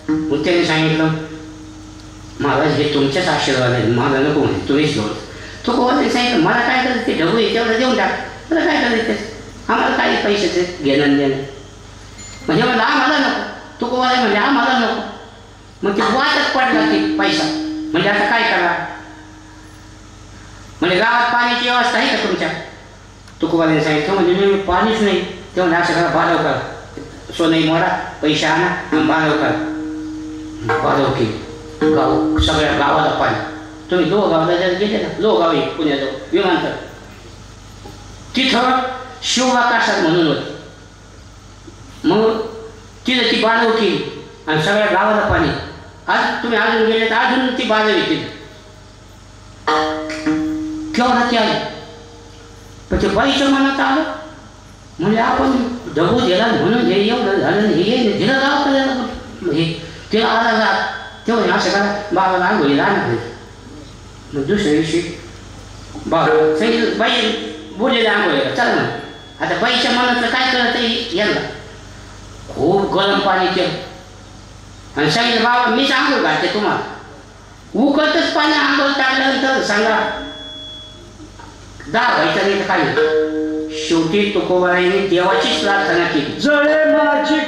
मग त्यांनी सांगितलं महाराज हे तुमच्याच आशीर्वाद आहे, मला नको म्हणे तुम्हीच घेऊन. तो कोणाने सांगितलं मला काय करायचं ते ढबू आहे तेवढं देऊन टाक, मला काय करायचं आम्हाला काही पैशाचे घेणं देणं. म्हणजे म्हणलं आम्हाला नको. तो कोणाला म्हणजे आम्हाला नको. मग ते वाटत पडला ते पैसा. म्हणजे आता काय करा, म्हणजे गावात पाण्याची व्यवस्था आहे का तुमच्या? तुकोबाराने सांगितलं म्हणजे मी पाणीच नाही. ते म्हणजे असं करा बालव करा, सोनई मोडा पैसे आणा आणि बालव करा. बालव केली, गाव सगळ्या गावाला पाणी. तुम्ही लोहगावला जर गेले ना, लोहगाव आहे पुण्याजवळ विमानतळ, तिथं शिवआकाशात म्हणून होते. मग तिथं ती बालव केली आणि सगळ्या गावाला पाणी. आज तुम्ही अजून गेले तर अजून ती बालव येतील. केव्हा ते आले पण ते बाईच्या मनात आलं. म्हणजे आपण ढबू दिला म्हणून हे एवढं झालं, हे दिलं गाव करायला हे तिला आला जात तेव्हा असं करा बाबाला आंघोळीला आणा. मग दुसऱ्या दिवशी बाबा सांगितलं बाई बोललेलं आंघोळीला चला ना. आता बाईच्या मनातलं काय करत यांना खूप गरम पाणी केलं आणि सांगितलं बाबा मीच आंघोळ घालते तुम्हाला. उकळतच पाणी आंघोळ टाकल्यानंतर सांगा दार व्हायचा नाही तर काय. शेवटी तुकोबाराईने देवाचीच प्रार्थना केली. जळे माझी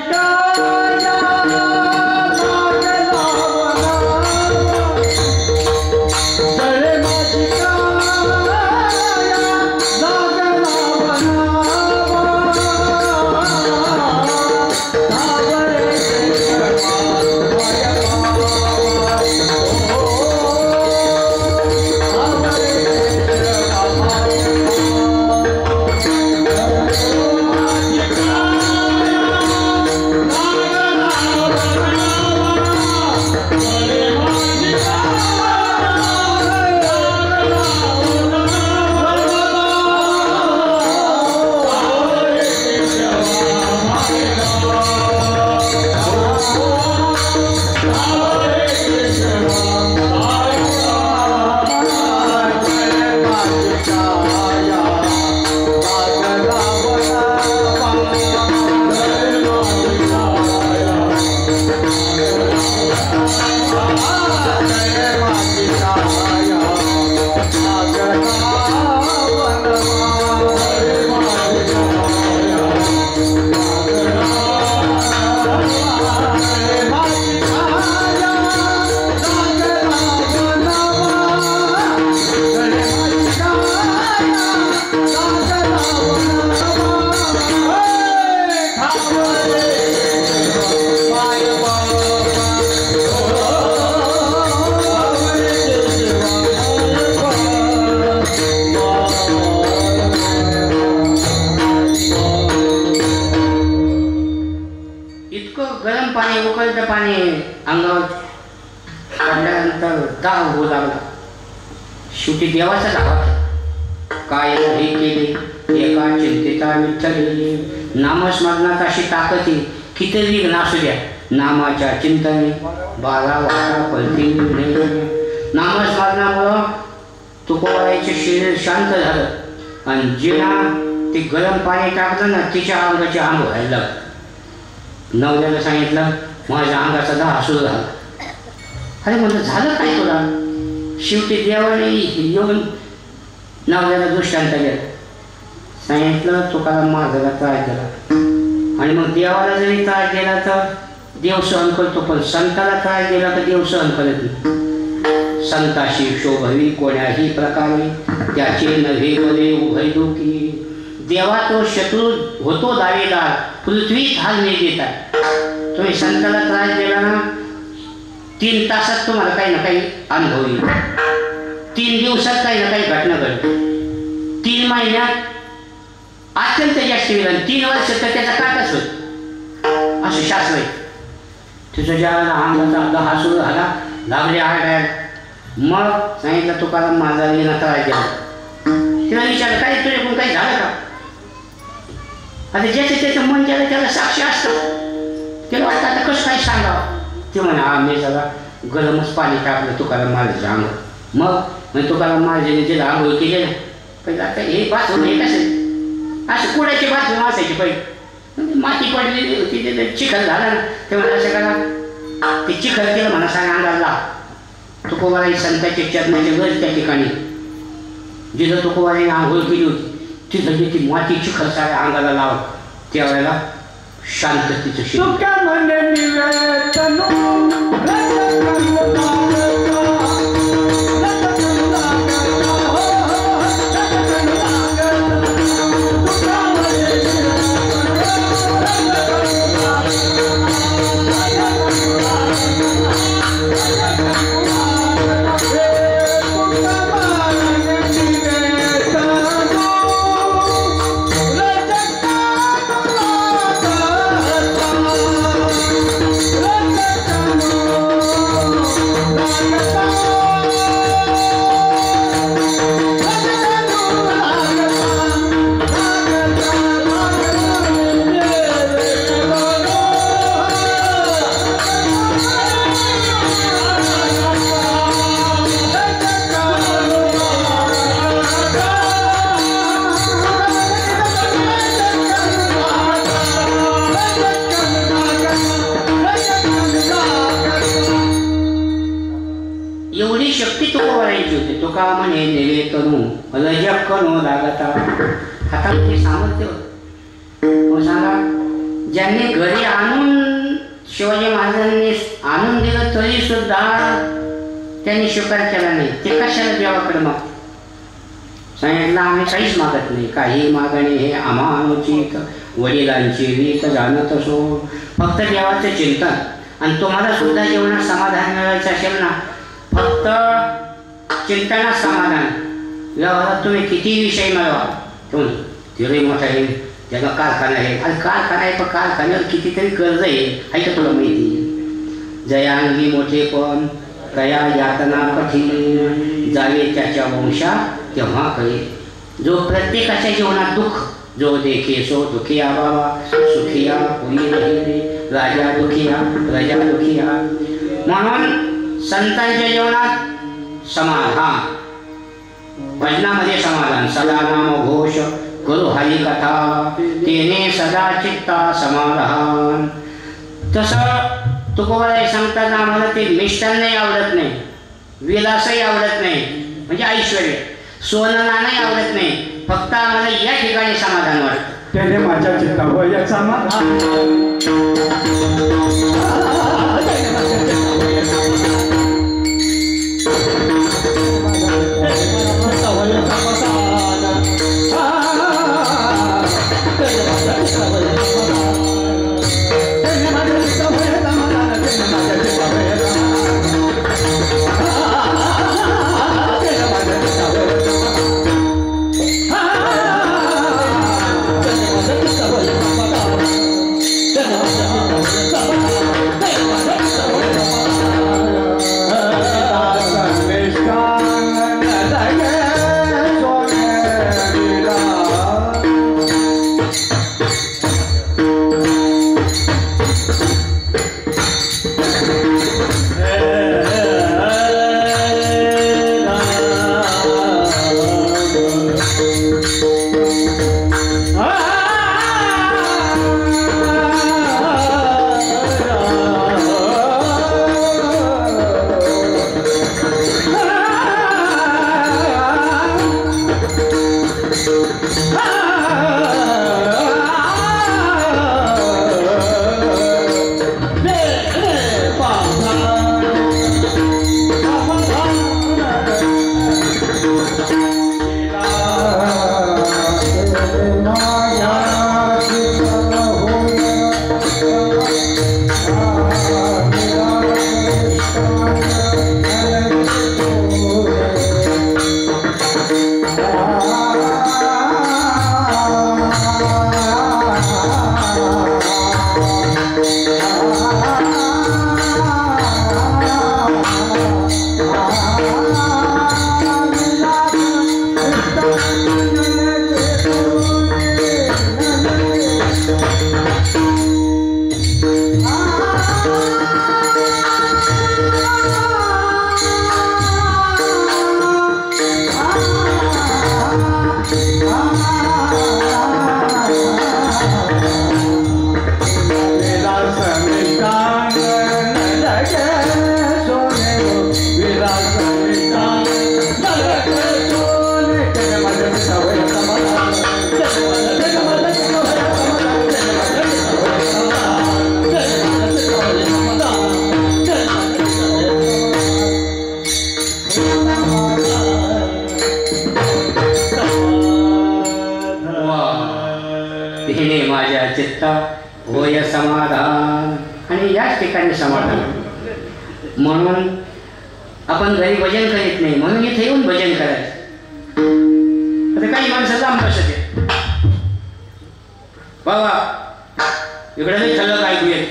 झाल्यानंतर दाव होऊ लागला. शेवटी देवाचा धावा काय हे केले एका चिंतेचा विठ्ठल. नामस्मरणात अशी ताकद आहे किती विघ्न असू द्या नामाच्या चिंतने 12 वाजता पलटी. नामस्मरणामुळं तुकोबाईचे शरीर शांत झालं आणि जिना ते गरम पाणी टाकलं ना तिच्या अंगाचे अंग व्हायला लागलं. नवऱ्याला सांगितलं माझ्या अंगाचा दाह सुरू झाला. अरे म्हणलं झालं काय तुला. शेवटी देवाने येऊन नवऱ्याला दृष्टांत दिला. सांगितलं तुकाराम महाराजाला त्रास दिला आणि मग देवाला जरी त्रास दिला तर देव सहन करतो पण संताला त्रास दिला तर देव सहन करत नाही. संताशी शोभवी कोण्याही प्रकारे त्याचे नव्हे बरे उभय दुखी. देवा तो शत्रू होतो दावेदार पृथ्वीत हाल नाही देतात. तुम्ही संताला त्रास दिला ना 3 तासात तुम्हाला काही ना काही अनुभव येईल. 3 दिवसात काही ना काही घटना घडते. 3 महिन्यात अत्यंत जास्त वेळ 3 वर्ष तर त्याचा काटच होत असं शास्त्र आहे. तुझ्या ज्याला अंगाचा दाह सुरू झाला लागले आरडायला. मग सांगितलं तुकाराम माझा येणं त्रास दिला. तिला विचारलं काय तुझ्याकडून काही झालं का. आता ज्याचं त्याचं मन ज्याला त्याला साक्षी असतं त्याला वाटतं आता कसं काय सांगावं. ते म्हणा हा मी जरा गरमच पाणी टाकलं तुकाराम महाराजाच्या अंगात. मग तुकाराम महाराजांनी जे आंघोळ केले ना पहिलं आता हे बाथरूम हे कसं असं कुडाचे बाथरूम असायचे पहिले माती पडलेली होती ते चिखल झाला ना ते म्हणा असं करा ते चिखल केलं म्हणा सांगा अंगाला. तुकोबाराई संतांच्या चरणाचे गज त्या ठिकाणी जिथं तुकोबाराईने आंघोळ केली होती तिथं ती माती चिखल साऱ्या अंगाला लाव. त्यावेळेला शांततेचं शिक्षण तुका म्हणे नेले तनू रजक कनो लागता. हातामध्ये सामर्थ्य होतं. सांगा ज्यांनी घरी आणून शिवाजी महाराजांनी आणून दिलं तरी सुद्धा त्यांनी स्वीकार केला नाही. ते कशाला देवाकडे माग सांगितलं आम्ही काहीच मागत नाही. काही मागणे हे आम्हा अनुचित वडिलांची रीत जाणत असो. फक्त देवाचं चिंतन. आणि तुम्हाला सुद्धा जेवणात समाधान मिळायचं असेल ना फक्त चिंतनात समाधान. व्यवहारात तुम्ही किती विषय मिळवा तुम्ही तिथे मोठा आहे त्याला कारखाना आहे आणि कारखाना आहे पण कारखान्यावर कितीतरी कर्ज आहे का तुला माहिती. जयांगी मोठे पण कया यातना कठीण जावे त्याच्या वंशा तेव्हा कळे. जो प्रत्येकाच्या जीवनात दुःख जो देखे सो दुखिया बाबा सुखिया पुरी राहिले राजा दुखिया प्रजा दुखिया. म्हणून संतांच्या जीवनात समाधान भजनामध्ये समाधान. सदा नाम घोष करू हरी कथा तेने सदा चित्ता समाधान. तसं तुकोबाराई सांगतात आम्हाला ते मिष्टान्नही आवडत नाही विलासही आवडत नाही म्हणजे ऐश्वर्य सोनं नाणंही आवडत नाही. फक्त आम्हाला या ठिकाणी समाधान वाटतं. त्याने माझ्या चित्तावर समाधान. Hey! चित्ता होय समाधान. आणि याच ठिकाणी समाधान. म्हणून आपण घरी भजन करीत नाही, म्हणून इथे येऊन भजन करायचं. आता काही माणसं लांब बसत बाबा इकडे नाही ठळक ऐकू येत,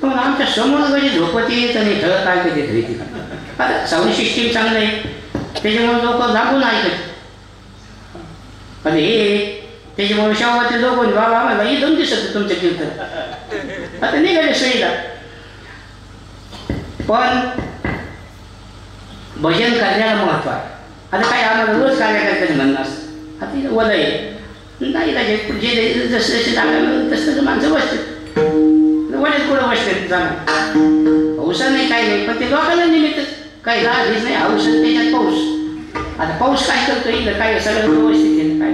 पण आमच्या समोर घरी झोपत येत आणि ठळक ऐकत येत होती. आता साऊंड सिस्टीम चांगलं आहे त्याच्यामुळे लोक लागून ऐकत. आणि हे त्याच्यामुळे शावाचे लोक बाबा आम्हाला इथून दिसत तुमच्या कीर्तन. आता निघाले सोयीला. पण भजन करण्याला महत्व आहे. आता काय आम्हाला रोज कार्यकर्त्याने म्हणणं असतं आता इथं वलय नाही राजे जे जसं जसे जागा तसं माणसं बसतात. वडील कुठं बसतात जाणं पाऊसा नाही काही नाही, पण ते लोकांना निमित्त काही राहलीच नाही. हौस त्याच्यात पाऊस. आता पाऊस काय करतो इथं काय सगळं व्यवस्थित आहे काय.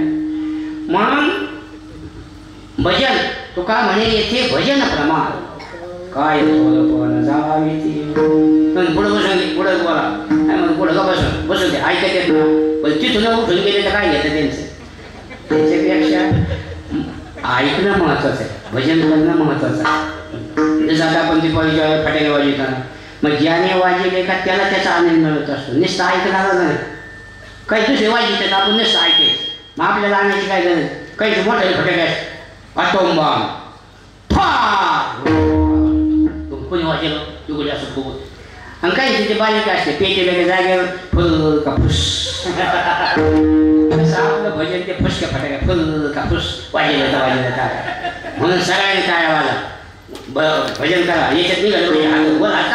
म्हणून भजन तुका म्हणे येथे भजन प्रमाण काय पण जावी ती पुढं बसून पुढं बोला काय म्हणून पुढं का बसून ते ऐकत येत ना. पण तिथून उठून गेले तर काय घेतं त्यांचं. त्याच्यापेक्षा ऐकणं महत्वाचं आहे, भजन करणं महत्वाचं आहे. जसं आता आपण दिपावलीच्या फटाके वाजवताना मग ज्याने वाजवले का त्याला त्याचा आनंद मिळत असतो. नुसतं ऐकणारा नाही. काही दुसरे वाजवतात आपण नुसतं ऐकायचं. मग आपल्याला आणण्याची काय गरज. काही मोठे फटाके अटोम बॉम्ब कोणी वाजवलं तुकडे असं खूप. आणि काही तिथे बारीक असते पेटेल्या जागेवर फुल कापूस. असं आपलं भजन ते फुसक्या फटाक्या फुल कापूस वाजवलं काय. म्हणून सगळ्यांनी काय आवाज भजन करा. याच्यात निघालं म्हणजे हात वर हात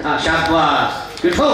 करा शाबास विठो.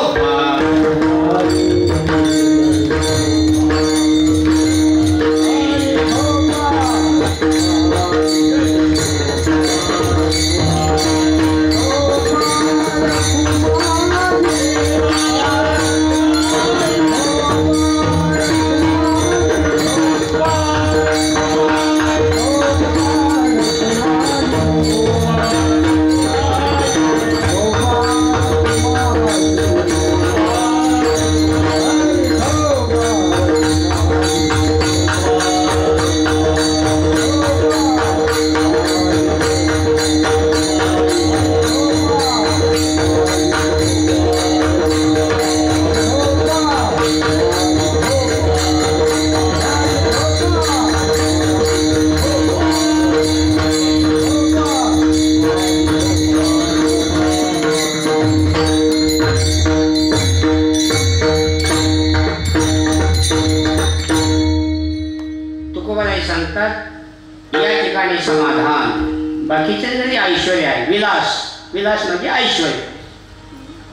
या ठिकाणी समाधान. बाकीचे जरी ऐश्वर्य आहे विलास. विलास म्हणजे ऐश्वर्य.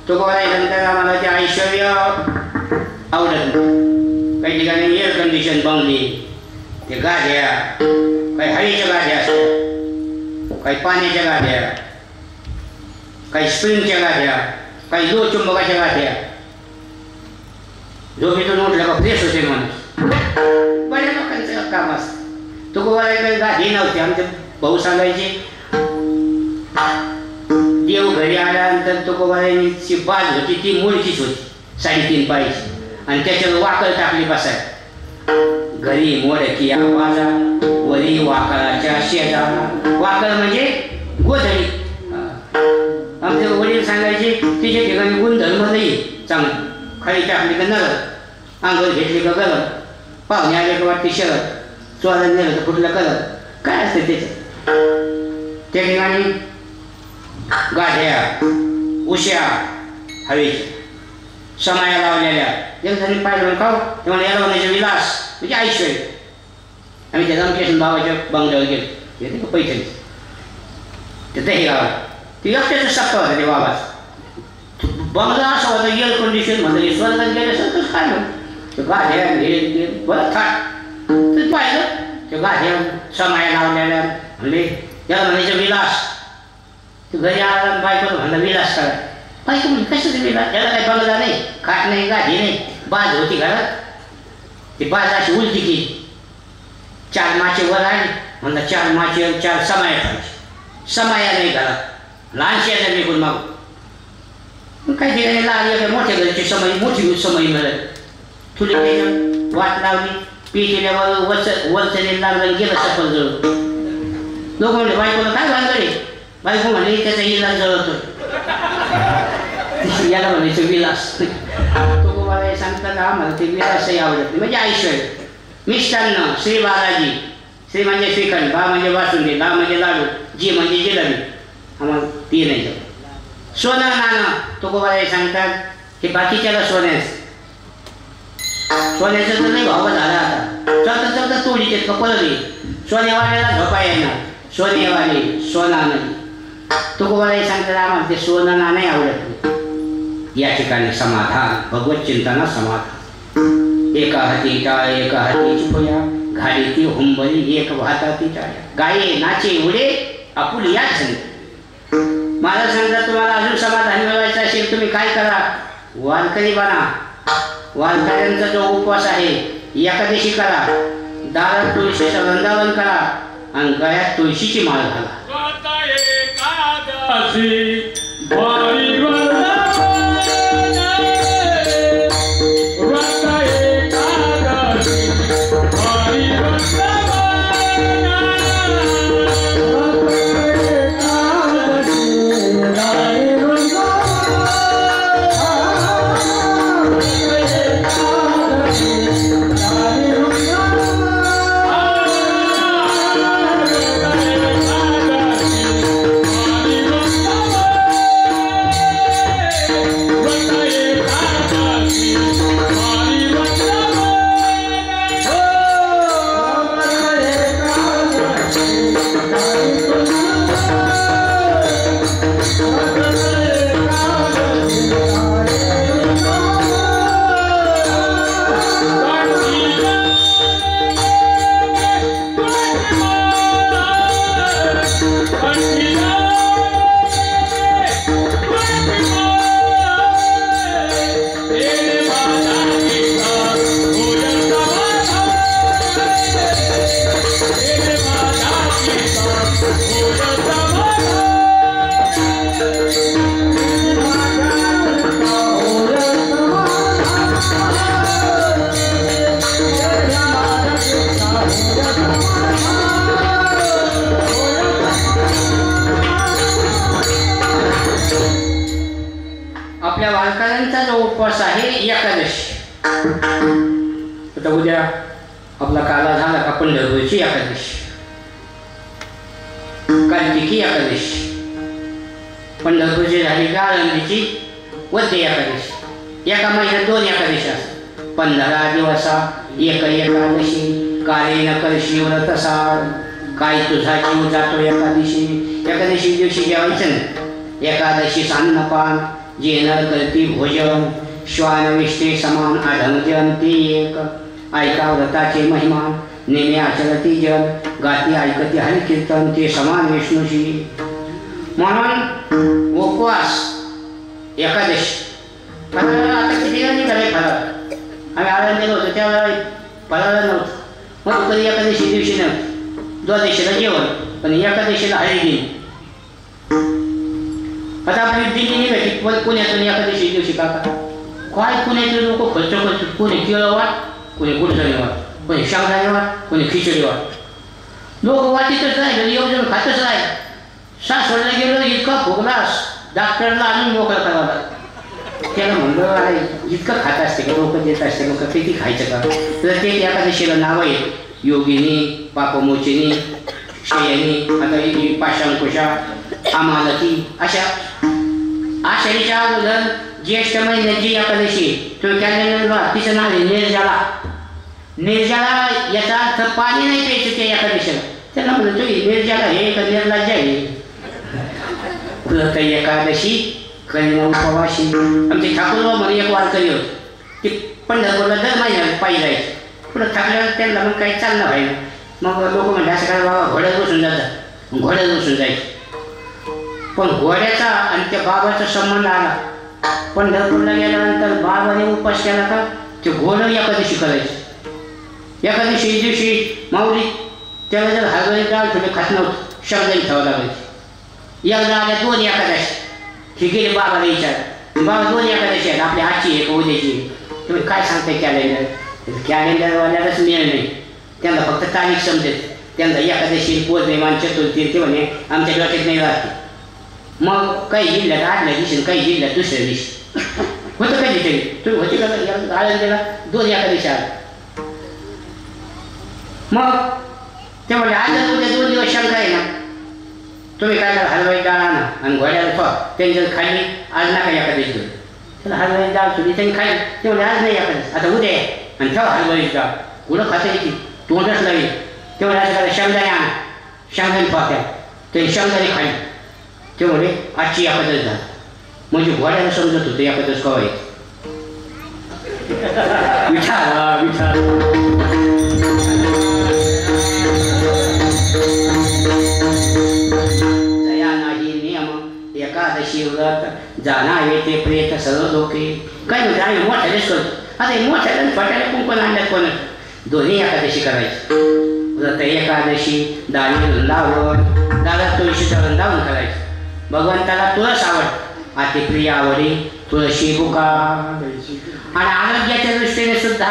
तो नंतर आम्हाला ते ऐश्वर्य आवडत नाही. काही ठिकाणी एअर कंडिशन बंगली ते गाद्या काही हवेच्या गाद्या असतात, काही पाण्याच्या गाद्या, काही स्प्रिंगच्या गाद्या, काही लो चुंबकाच्या गाद्या. झोपेतून उठलं का फ्रेश होते माणूस. बऱ्या लोकांचं काम असतं. तुकोबाराकडे गादी नव्हती. आमचे भाऊ सांगायचे देव घरी आल्यानंतर तुकोबाराची बाज होती ती मुळचीच होती 3.5 पायची आणि त्याच्यावर वाकळ टाकली बसाय. घरी मोडकी आवाजा वरी वाकळाच्या शेजारा. वाकळ म्हणजे गोधडी. आमचे वडील सांगायचे तिच्या ठिकाणी गुणधर्म नाही चांगली. खाली टाकली का नरळ, आंघोळ घेतली का गरम, पाहुणे आले का वाटते शरद, चोराला नेलं तर फुटलं कलर. काय असतं त्याचं. त्या ठिकाणी गाढ्या उश्या हवेच्या समाया लावलेल्या जरी पाहिजे खाऊ तेव्हा या लावण्याचे विलास म्हणजे ऐश्वर्य. आम्ही त्या रामकृष्ण बाबाच्या बंगल्यावर गेलो पैसे तिथे गावात ती एकट्याचं सप्पा होता ते बाबाच. बंगला असा होता एअर कंडिशन म्हणलं स्वर्गात गेल्यासारखंच काय म्हणून गाढ्या हे बरं थाट ते पाहिलं ते गाढ्या समाया लावलेल्या म्हणले त्याला म्हणायचं विलास. ते घरी आला बायको म्हणलं विलास करा. बायको म्हणजे कशाचं विलास. त्याला काही बंगला नाही, खाट नाही, गाठी नाही, बाज होती घरात. ती बाज अशी उलटी केली. 4 माचे वर आले म्हणलं 4 माचे 4 समाया पाहिजे. समाया नाही घरात लहानशी आहे निघून मागून. काही ठिकाणी लागले मोठ्या घरची समय मोठी समय मिळत. थोडी वाट लावली पी केल्यावर वरचणी लागलं गेलं सफल जळून. लोक म्हणले बायकोला काय भानगडे, बायको म्हणले त्याचा इलाज जळतो, याला म्हणायचं विलास. तुकोबाराय सांगतात आम्हाला ते विलासही आवडत नाही, म्हणजे ऐश्वर्य. मिष्टान्न श्री बालाजी, श्री म्हणजे श्रीखंड, बा म्हणजे बासुंदी, ला म्हणजे लाडू, जी म्हणजे जिलेबी, आम्हाला ती नाही जाऊ. सोनं नाणं तुकोबाराय सांगतात हे बाकीच्याला सोन्याचं, सोन्याचं तर नाही भाव झाला आता, चौथा चौथा तोडीचे कपडे, सोन्यावाल्याला झोपा येणार, सोनेवाले सोना नाही. तुकोबाराय सांगतात आम्हाला ते सोनं नाणं आवडत नाही. या ठिकाणी समाधान, भगवत चिंतना समाधान. एका हाती टाळ एका हाती चिपोया, घाली ती हुंबरी एक वाहताती टाळ्या, गाये नाचे उडे आपुलिया छंद. मला सांगतात तुम्हाला अजून समाधान मिळवायचं असेल तुम्ही काय करा, वारकरी बना. वारकऱ्यांचा जो उपवास आहे एकादशी करा, दारात तुळशीचं वृंदावन करा आणि गळ्यात तुळशीची माळ घाला. आपल्या वारकऱ्यांचा जो उपवास आहे एकादशी, आता उद्या आपला काला झाला का पंढरपूरची एकादशी, कार्तिकी एकादशी, पंढरपूरची झाली का आळंदीची वद्य एकादशी. एका महिन्यात 2 एकादशी असतात. 15 दिवसा एक एकादशी, काळे न करशी व्रतसार, काय तुझा जीव जातो एकादशी. एकादशी दिवशी जेवायचं नाही, एकादशी अन्नपान, जे नर करती भोजन, श्वानविष्टे समान आढमजन ते एक. ऐका व्रताचे महिमा, नेमे आचरती जन, गाती ऐकती हरि कीर्तन ते समान विष्णूशी. म्हणून उपवास एकादशी आता किती निघाले फराळ. आम्ही आळंदीला होतो त्यावेळेला फराळ नव्हतं, मग कधी एकादशी दिवशी नव्हतं, द्वादशीला जेवण, पण एकादशीला हळदी. आता आपली दिल्ली निघायची पुण्यातून एकादशी दिवशी काका काय पुण्यातले लोक खर्च करतात, कोणी केळं वाट, कोणी गुडचणी वाट, कोणी शेंगदाणे वाट, कोणी खिचडी वाट. लोक वाटीतच राहिलं, एवढं खातच राहिलं. सासवडला गेलो इतका फुगलास, डॉक्टरला आणून मोकळं करावं लागतं. त्याला म्हणलं अरे इतकं खात असते का, लोक देत असते, लोक किती खायचं का. तर ते एकादशीला नावं आहेत, योगिनी, पापमोचिनी, शयनी, आता पाशांकुशा, आमालती, अशा. आषाढीच्या अगोदर ज्येष्ठ महिन्याची एकादशी, तो कॅलेंडर तिचं नाव आहे निर्जला. निर्जला याचा अर्थ पाणी नाही प्यायचं त्या एकादशीला. त्याला म्हणतो निर्जला हे का निर्लज्ज आहे. एकादशी करीन उपवाशी. आमचे ठाकूरबा म्हणे एक वारकरी होते, ते पंढरपूरला दर महिन्याला पायी जायचे. पुढं थकल्यावर त्यांना मग काही चाललं पाहिजे. मग लोक म्हणजे असं काय बाबा घोड्यात बसून जातात, घोड्यात बसून जायचं. पण घोड्याचा आणि त्या बाबाचा संबंध आला. पंढरपूरला गेल्यानंतर बाबाने उपास केला का ते घोडं एकादशी करायचं. एकादशी दिवशी माऊली त्याला जर हरभरे डाळ थोडे खात नव्हतं, शब्दाने ठेवावं लागायचं. एकदा आल्या 2 एकादशी, हे गेले बाबाला विचार, बाबा 2 एकादशी आहेत, आपली आजची एक उद्याची, तुम्ही काय सांगताय कॅलेंडर. कॅलेंडरवाल्यालाच मिळेल नाही, त्यांना फक्त तारीख समजेल. त्यांना एकादशी पौर्णिमा चतुर्थी ते म्हणे आमच्या डोक्यात नाही राहते. मग काही जिल्ह्यात आदल्या दिवशी काही जिल्ह्यात दुसऱ्या दिवशी होतं कधीतरी. तुम्ही होते का आळंदीला 2 एकादशी आल्या. मग ते म्हणजे आज उद्या 2 दिवस शंका आहे ना, तुम्ही काय करा हलवाई डाळ आणा आणि घोड्याला ठेवा. त्यांनी खाल्ली आज नका एखाद्याची घेऊन त्याला हलवाई डाळ थोडी त्यांनी खाल्ली ते म्हणजे आज नाही एखाद्याच आता उद्या आहे आणि ठेवा हलवाई डाळ. कुठं खाता येते तोंडच लागेल तेवढं असं करा शेंगदाणे आणा शेंगदाणे पाहत्या ते शेंगदाणे खाल्ली ते म्हणजे आजची एखादच झालं. म्हणजे घोड्याला समजत होतं एखादच कवा येते. विचारा एकादशी व्रत जाणा येते प्रेत सर्व लोके. काय म्हणजे आम्ही मोठ्यानेच करतो. आता मोठ्याला छोट्याला कुंकून आणल्यात कोण दोन्ही एकादशी करायची. व्रत एकादशी दाणी वृंदावन दादा तुळशीचं वृंदावन करायचं. भगवंताला तुळस आवड अतिप्रिय आवडी तुळशी बुका. आणि आरोग्याच्या दृष्टीने सुद्धा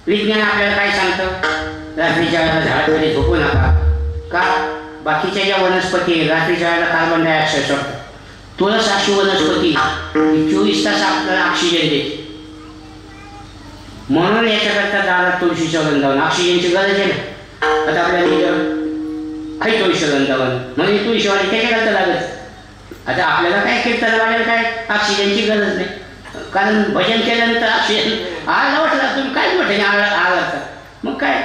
विज्ञान आपल्याला काय सांगतं रात्रीच्या वेळेला झाडाखाली झोपू नका. का बाकीच्या ज्या वनस्पती रात्रीच्या वेळेला कार्बन डायऑक्साईड सोडतात. तुळस अशी वनस्पती 24 तास आपल्याला ऑक्सिजन देते. म्हणून याच्याकरता दारात तुळशीचं वृंदावन ऑक्सिजनची गरज आहे ना. आता आपल्याला काही तुळशी वृंदावन म्हणजे तुळशीवाडी त्याच्याकरता लागत. आता आपल्याला काय कीर्तन वाढेल काय ऑक्सिजनची गरज नाही कारण भजन केल्यानंतर ऑक्सिजन आळा वाटला तुम्ही काय मोठे आळा. मग काय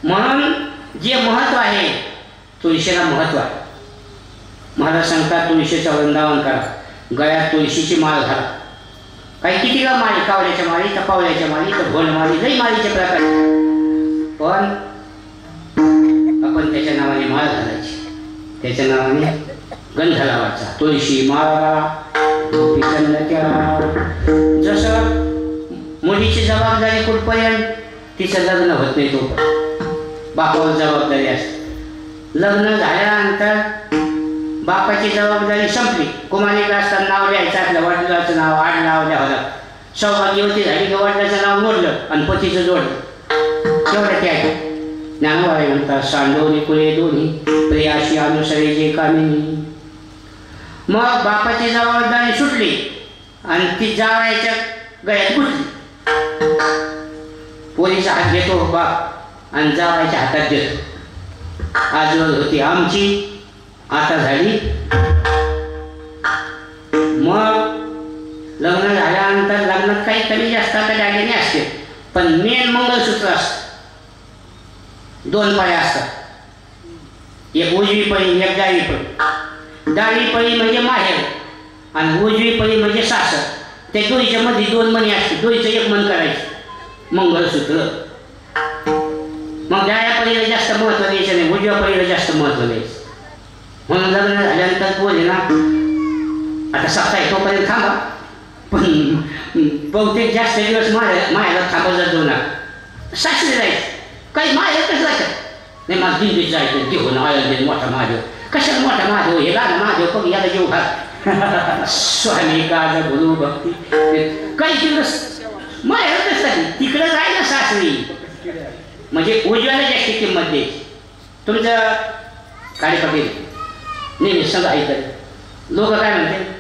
म्हणून जे महत्त्व आहे तुळशीला महत्त्व आहे. महाराज सांगतात तुळशीचं वृंदावन करा. गळ्यात तुळशीची माळ घाला. काही किती का माळी कावल्याच्या माळी तर पावल्याच्या माळी तर भोल माळी लई माळीचे प्रकार. पण आपण त्याच्या नावाने माळ घालायची. त्याच्या नावाने गंध लावायचा. तुळशी माळा जसं मुलीची जबाबदारी कुठपर्यंत तिचं लग्न होत नाही तोपर्यंत बापावर जबाबदारी असते. लग्न झाल्यानंतर बापाची जबाबदारी संपली. कुमारिका असताना नाव लिहायचं आपल्या वडिलाचं नाव आडनाव लिहावं. सौभाग्यवती झाली की वडिलाचं नाव मोडलं आणि पतीचं जोडलं तेवढं ते आहे. ज्ञानवाळे म्हणतात सांडोनी कुळे दोन्ही प्रियाशी अनुसरे जे कामिनी. मग बापाची जबाबदारी सुटली आणि ती जावायच्या गळ्यात गुंतली. पोरीचा हात घेतो बाप आणि जावायच्या हातात देतो. आजवर होती आमची आता झाली. मग लग्न झाल्यानंतर लग्नात काही कमी जास्त आता दागिने असते पण मेन मंगळसूत्र असतं. 2 पाया असतात. एक उजवी पळी एक डावी पळी. डावी पळी म्हणजे माहेर आणि उजवी पळी म्हणजे सासर. त्या दोईच्या मध्ये 2 मणी असते. दोईचं 1 मन करायचं मंगळसूत्र. मग डाव्या पळीला जास्त महत्त्व द्यायचं नाही उजव्या पळीला जास्त महत्त्व द्यायचं. म्हणून लग्न झाल्यानंतर बोले ना आता सकाळी तोपर्यंत थांबा पण बहुतेक जास्त दिवस मायाला थांबवलं जाऊ नका. सासरी जायचं काही माहेरच जायचं नाही. मला दिल्लीत जायचं घेऊन आळंदी मोठा महादेव. कशाला मोठा महादेव हे लहान महादेव बघ याला जेव घाल स्वामी काज गुरु भक्ती. काही दिवस माहेरच झाली तिकडं जायला सासरी म्हणजे उजव्याला जास्त किंमत द्यायची. तुमचं काळेपाटील नेहमी सगळं ऐकत लोक काय म्हणते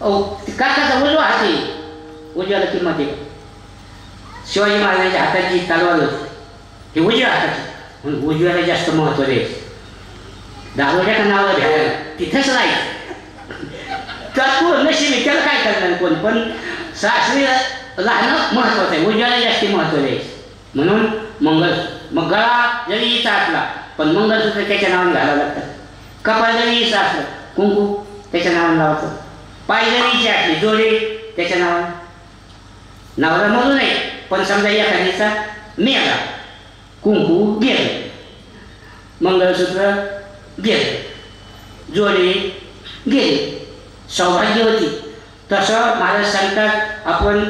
अहो काकाचा उजवा हात आहे उजव्याला किंमत आहे. शिवाजी महाराजांच्या हाताची तलवार होती हे उजव्या हाताची म्हणून उजव्याला जास्त महत्त्व द्यायचं. दारोड्याच्या नावाला भेटायला तिथंच राहायचं. तर नशिबी त्याला काय करणार कोण पण सासरी राहणं महत्त्वाचं आहे. उजव्याला जास्त महत्त्व द्यायचं. म्हणून मग गळा जरी हिचा असला पण मंगळसूत्र त्याच्या नावाने घालावं लागतं. कपाळ जरी हिचा असलं कुंकू त्याच्या नावाने लावायचं. पाय जरी हिची असली जोडी त्याच्या नावाने. नवरा म्हणू नये पण समजा एखादीचा मेला कुंकू गेलं मंगळसूत्र गेलं जोडी गेली सौभाग्यवती. तसं महाराज सांगतात आपण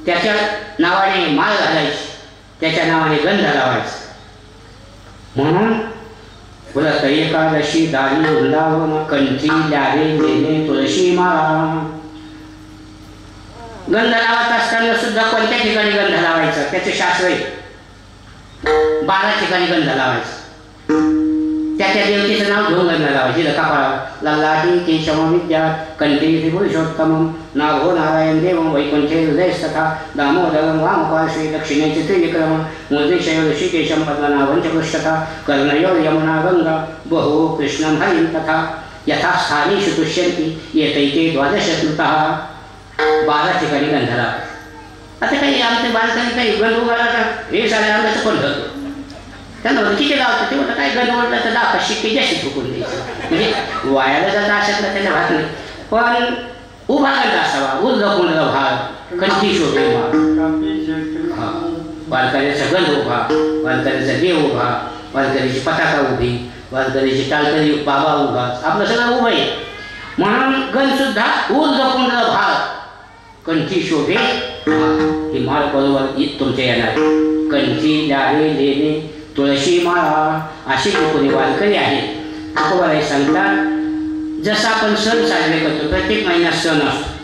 त्याच्या नावाने माळ घालायची त्याच्या नावाने गंध लावायचा. म्हणून व्रत एकादशी दारी वृंदावन कंठी लावे देणे तुळशी माळा. गंध लावत असताना सुद्धा कोणत्या ठिकाणी गंध लावायचा त्याचे शास्त्र आहे. 12 ठिकाणी गंध लावायचा. त्याच्या देवतेचं नाव घेऊन गंध लावायची कपाळावर. लल्लाटी केशव विद्या कंठी पुरुषोत्तम नाभो नारायण देवं वैकुंठे हृदयस्तथा दामोदरं वामपार्श्वे दक्षिणेचे त्रिविक्रम मूर्तिशयो ऋषिकेशं पद्मनाभं च पृष्ठतः कर्णयो यमुना गंगा बहु कृष्णं हरिं तथा यथा स्थानेषु तुष्यन्ति एतैते 12 स्मृतः. 12 ठिकाणी गंध लावा. आता काही आमचे बालकांनी काही गंध उभारला तर हे सारे अंगाचं पण धरतो. त्यांना किती लावतं ते होतं काय गंध ओढला तर दाखा शिक्के जास्त ठोकून द्यायचं. म्हणजे वायाला जाता अशातला त्याच्या भात नाही. पण उभा गंध असावा. उर्धपुंड भाग कंठी शोभे वारकऱ्याचा गंध उभा, वारकऱ्याचा देव उभा, वारकऱ्याची पताका उभी, वारकऱ्याची टाळकरी बाबा उभा, आपलं सगळं उभं आहे. म्हणून गंध सुद्धा उर्धपुंड भाग कंठी शोभे. ही माळ बरोबर तुमच्या येणार. कंठी लाहे लेणे तुळशी माळा अशी कोणी वारकरी आहेत. तुकोबाराय सांगतात जसं आपण सण साजरे करतो, प्रत्येक महिन्यात सण असतो.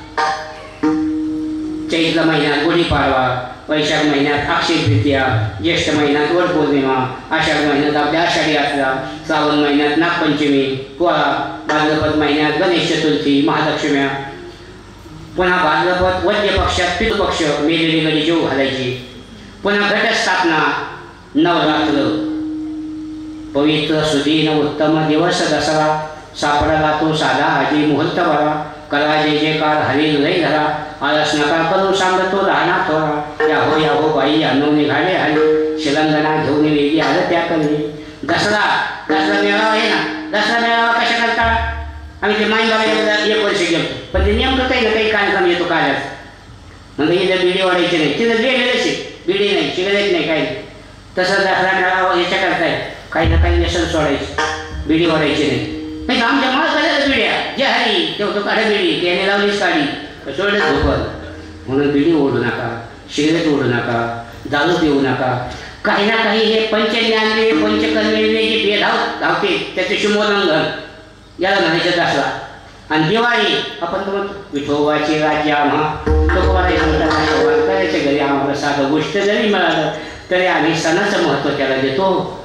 चैत्र महिन्यात गुढीपाडवा, वैशाख महिन्यात अक्षय तृतीया, ज्येष्ठ महिन्यात वटपौर्णिमा, आषाढ महिन्यात आपल्या आषाढी यात्रा, श्रावण महिन्यात नागपंचमी, पोळा, भाद्रपद महिन्यात गणेश चतुर्थी, महालक्ष्म्या, पुन्हा भाद्रपद वद्य पक्षात पितृपक्ष मेलेली गडी जेव घालायची, पुन्हा घटस्थापना, नवरात्र, पवित्र सुदीन उत्तम दिवस दसरा, सापडा तो साधा आजी मुहूर्त भरा, करा जय जयकार हरी लय धरा, आळस नका करू सांगतो राहणार थोडा, याहो बाई अनु निघाले हरी, शिलंगणा घेऊन वेगळी आलं त्या करी. दसरा मेळावा आहे ना, दसरा मेळावा कशा करता? आम्ही ते माईन बघायला 1 वर्ष गेलो, पण ते नेमकं काही ना काही कार्यक्रम येतो कालच. म्हणजे इथं बिडी वाढायची नाही, तिथं बेलेलं शिक, बिडी नाही, सिगारेट नाही, काही तसं दसरा मेळावा याच्या करताय काही ना काही व्यसन सोडायचं, बिडी वाढायची नाही. नाही आमच्या माळ करायला बिड्या जे हरी तेवढं काढा बिडी, त्याने लावलीच काढी सोडलं झोपत. म्हणून बिडी ओढू नका, सिगरेट ओढू नका, दारू पिऊ नका. काही ना काही हे पंचज्ञानवे पंचकर्मेवे जे भेदभाव धावते त्याचे शुभोल्लंघन याला म्हणायचं दसरा. आणि दिवाळी आपण तर म्हणतो विठोबाची राज्य आम्हा तुकोबाराय सांगतात वारकऱ्याच्या घरी आम्हाला साधं गोष्ट जरी मिळालं तरी आम्ही सणाचं महत्त्व त्याला देतो.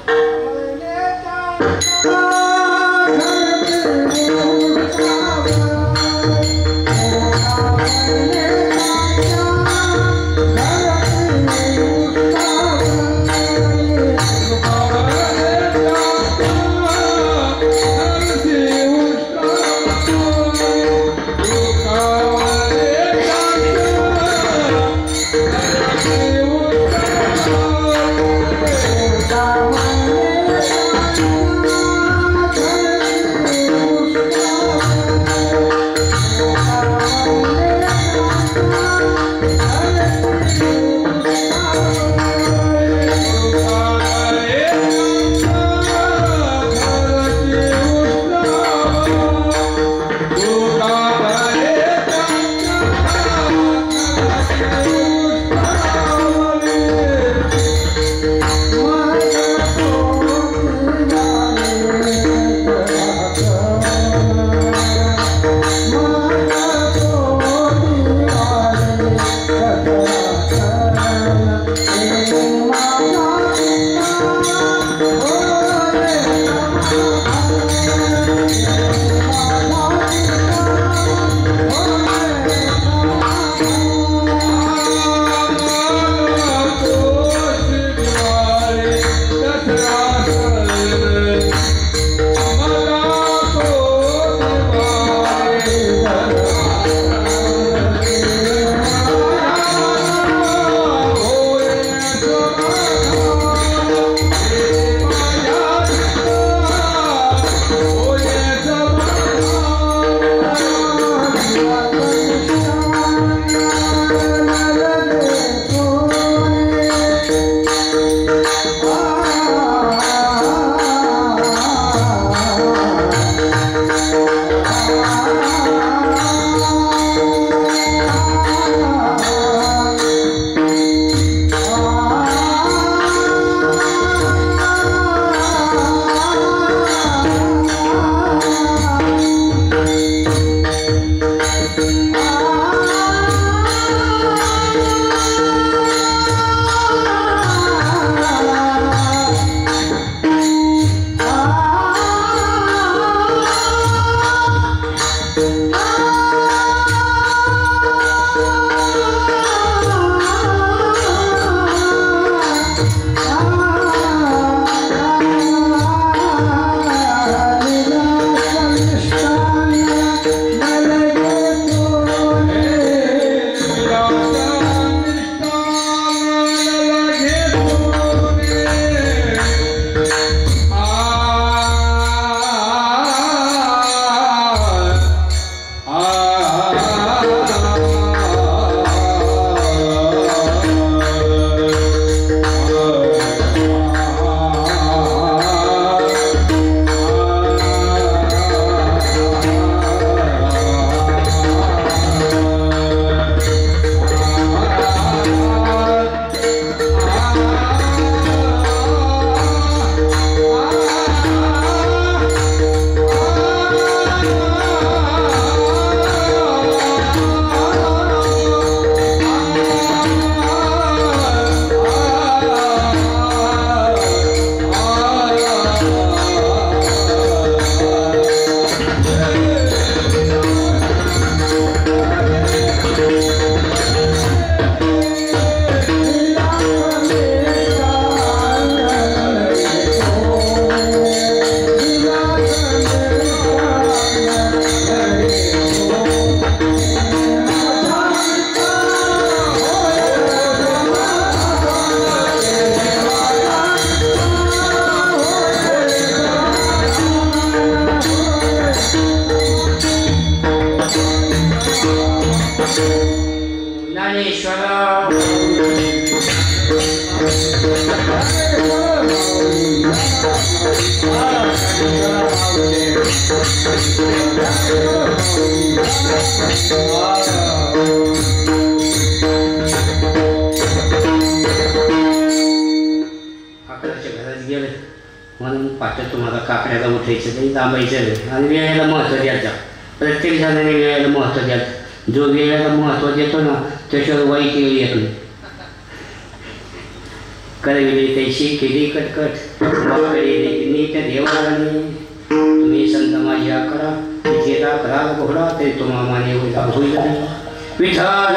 गेले म्हणून पाठ तुम्हाला काकड्याला उठायचं नाही, दाबायचं नाही आणि वेळेला महत्त्व द्यायचं. प्रत्येक जणाने वेळेला महत्त्व द्यायचं. जो वेळेला महत्त्व देतो ना त्याच्यावर वाईट वेळ येत नाही. करविले त्याची केली कटकट नीट देवाने तुम्ही संत माझ्या करा तिथे करा घोडा ते तुम्हा माने होईल विठाल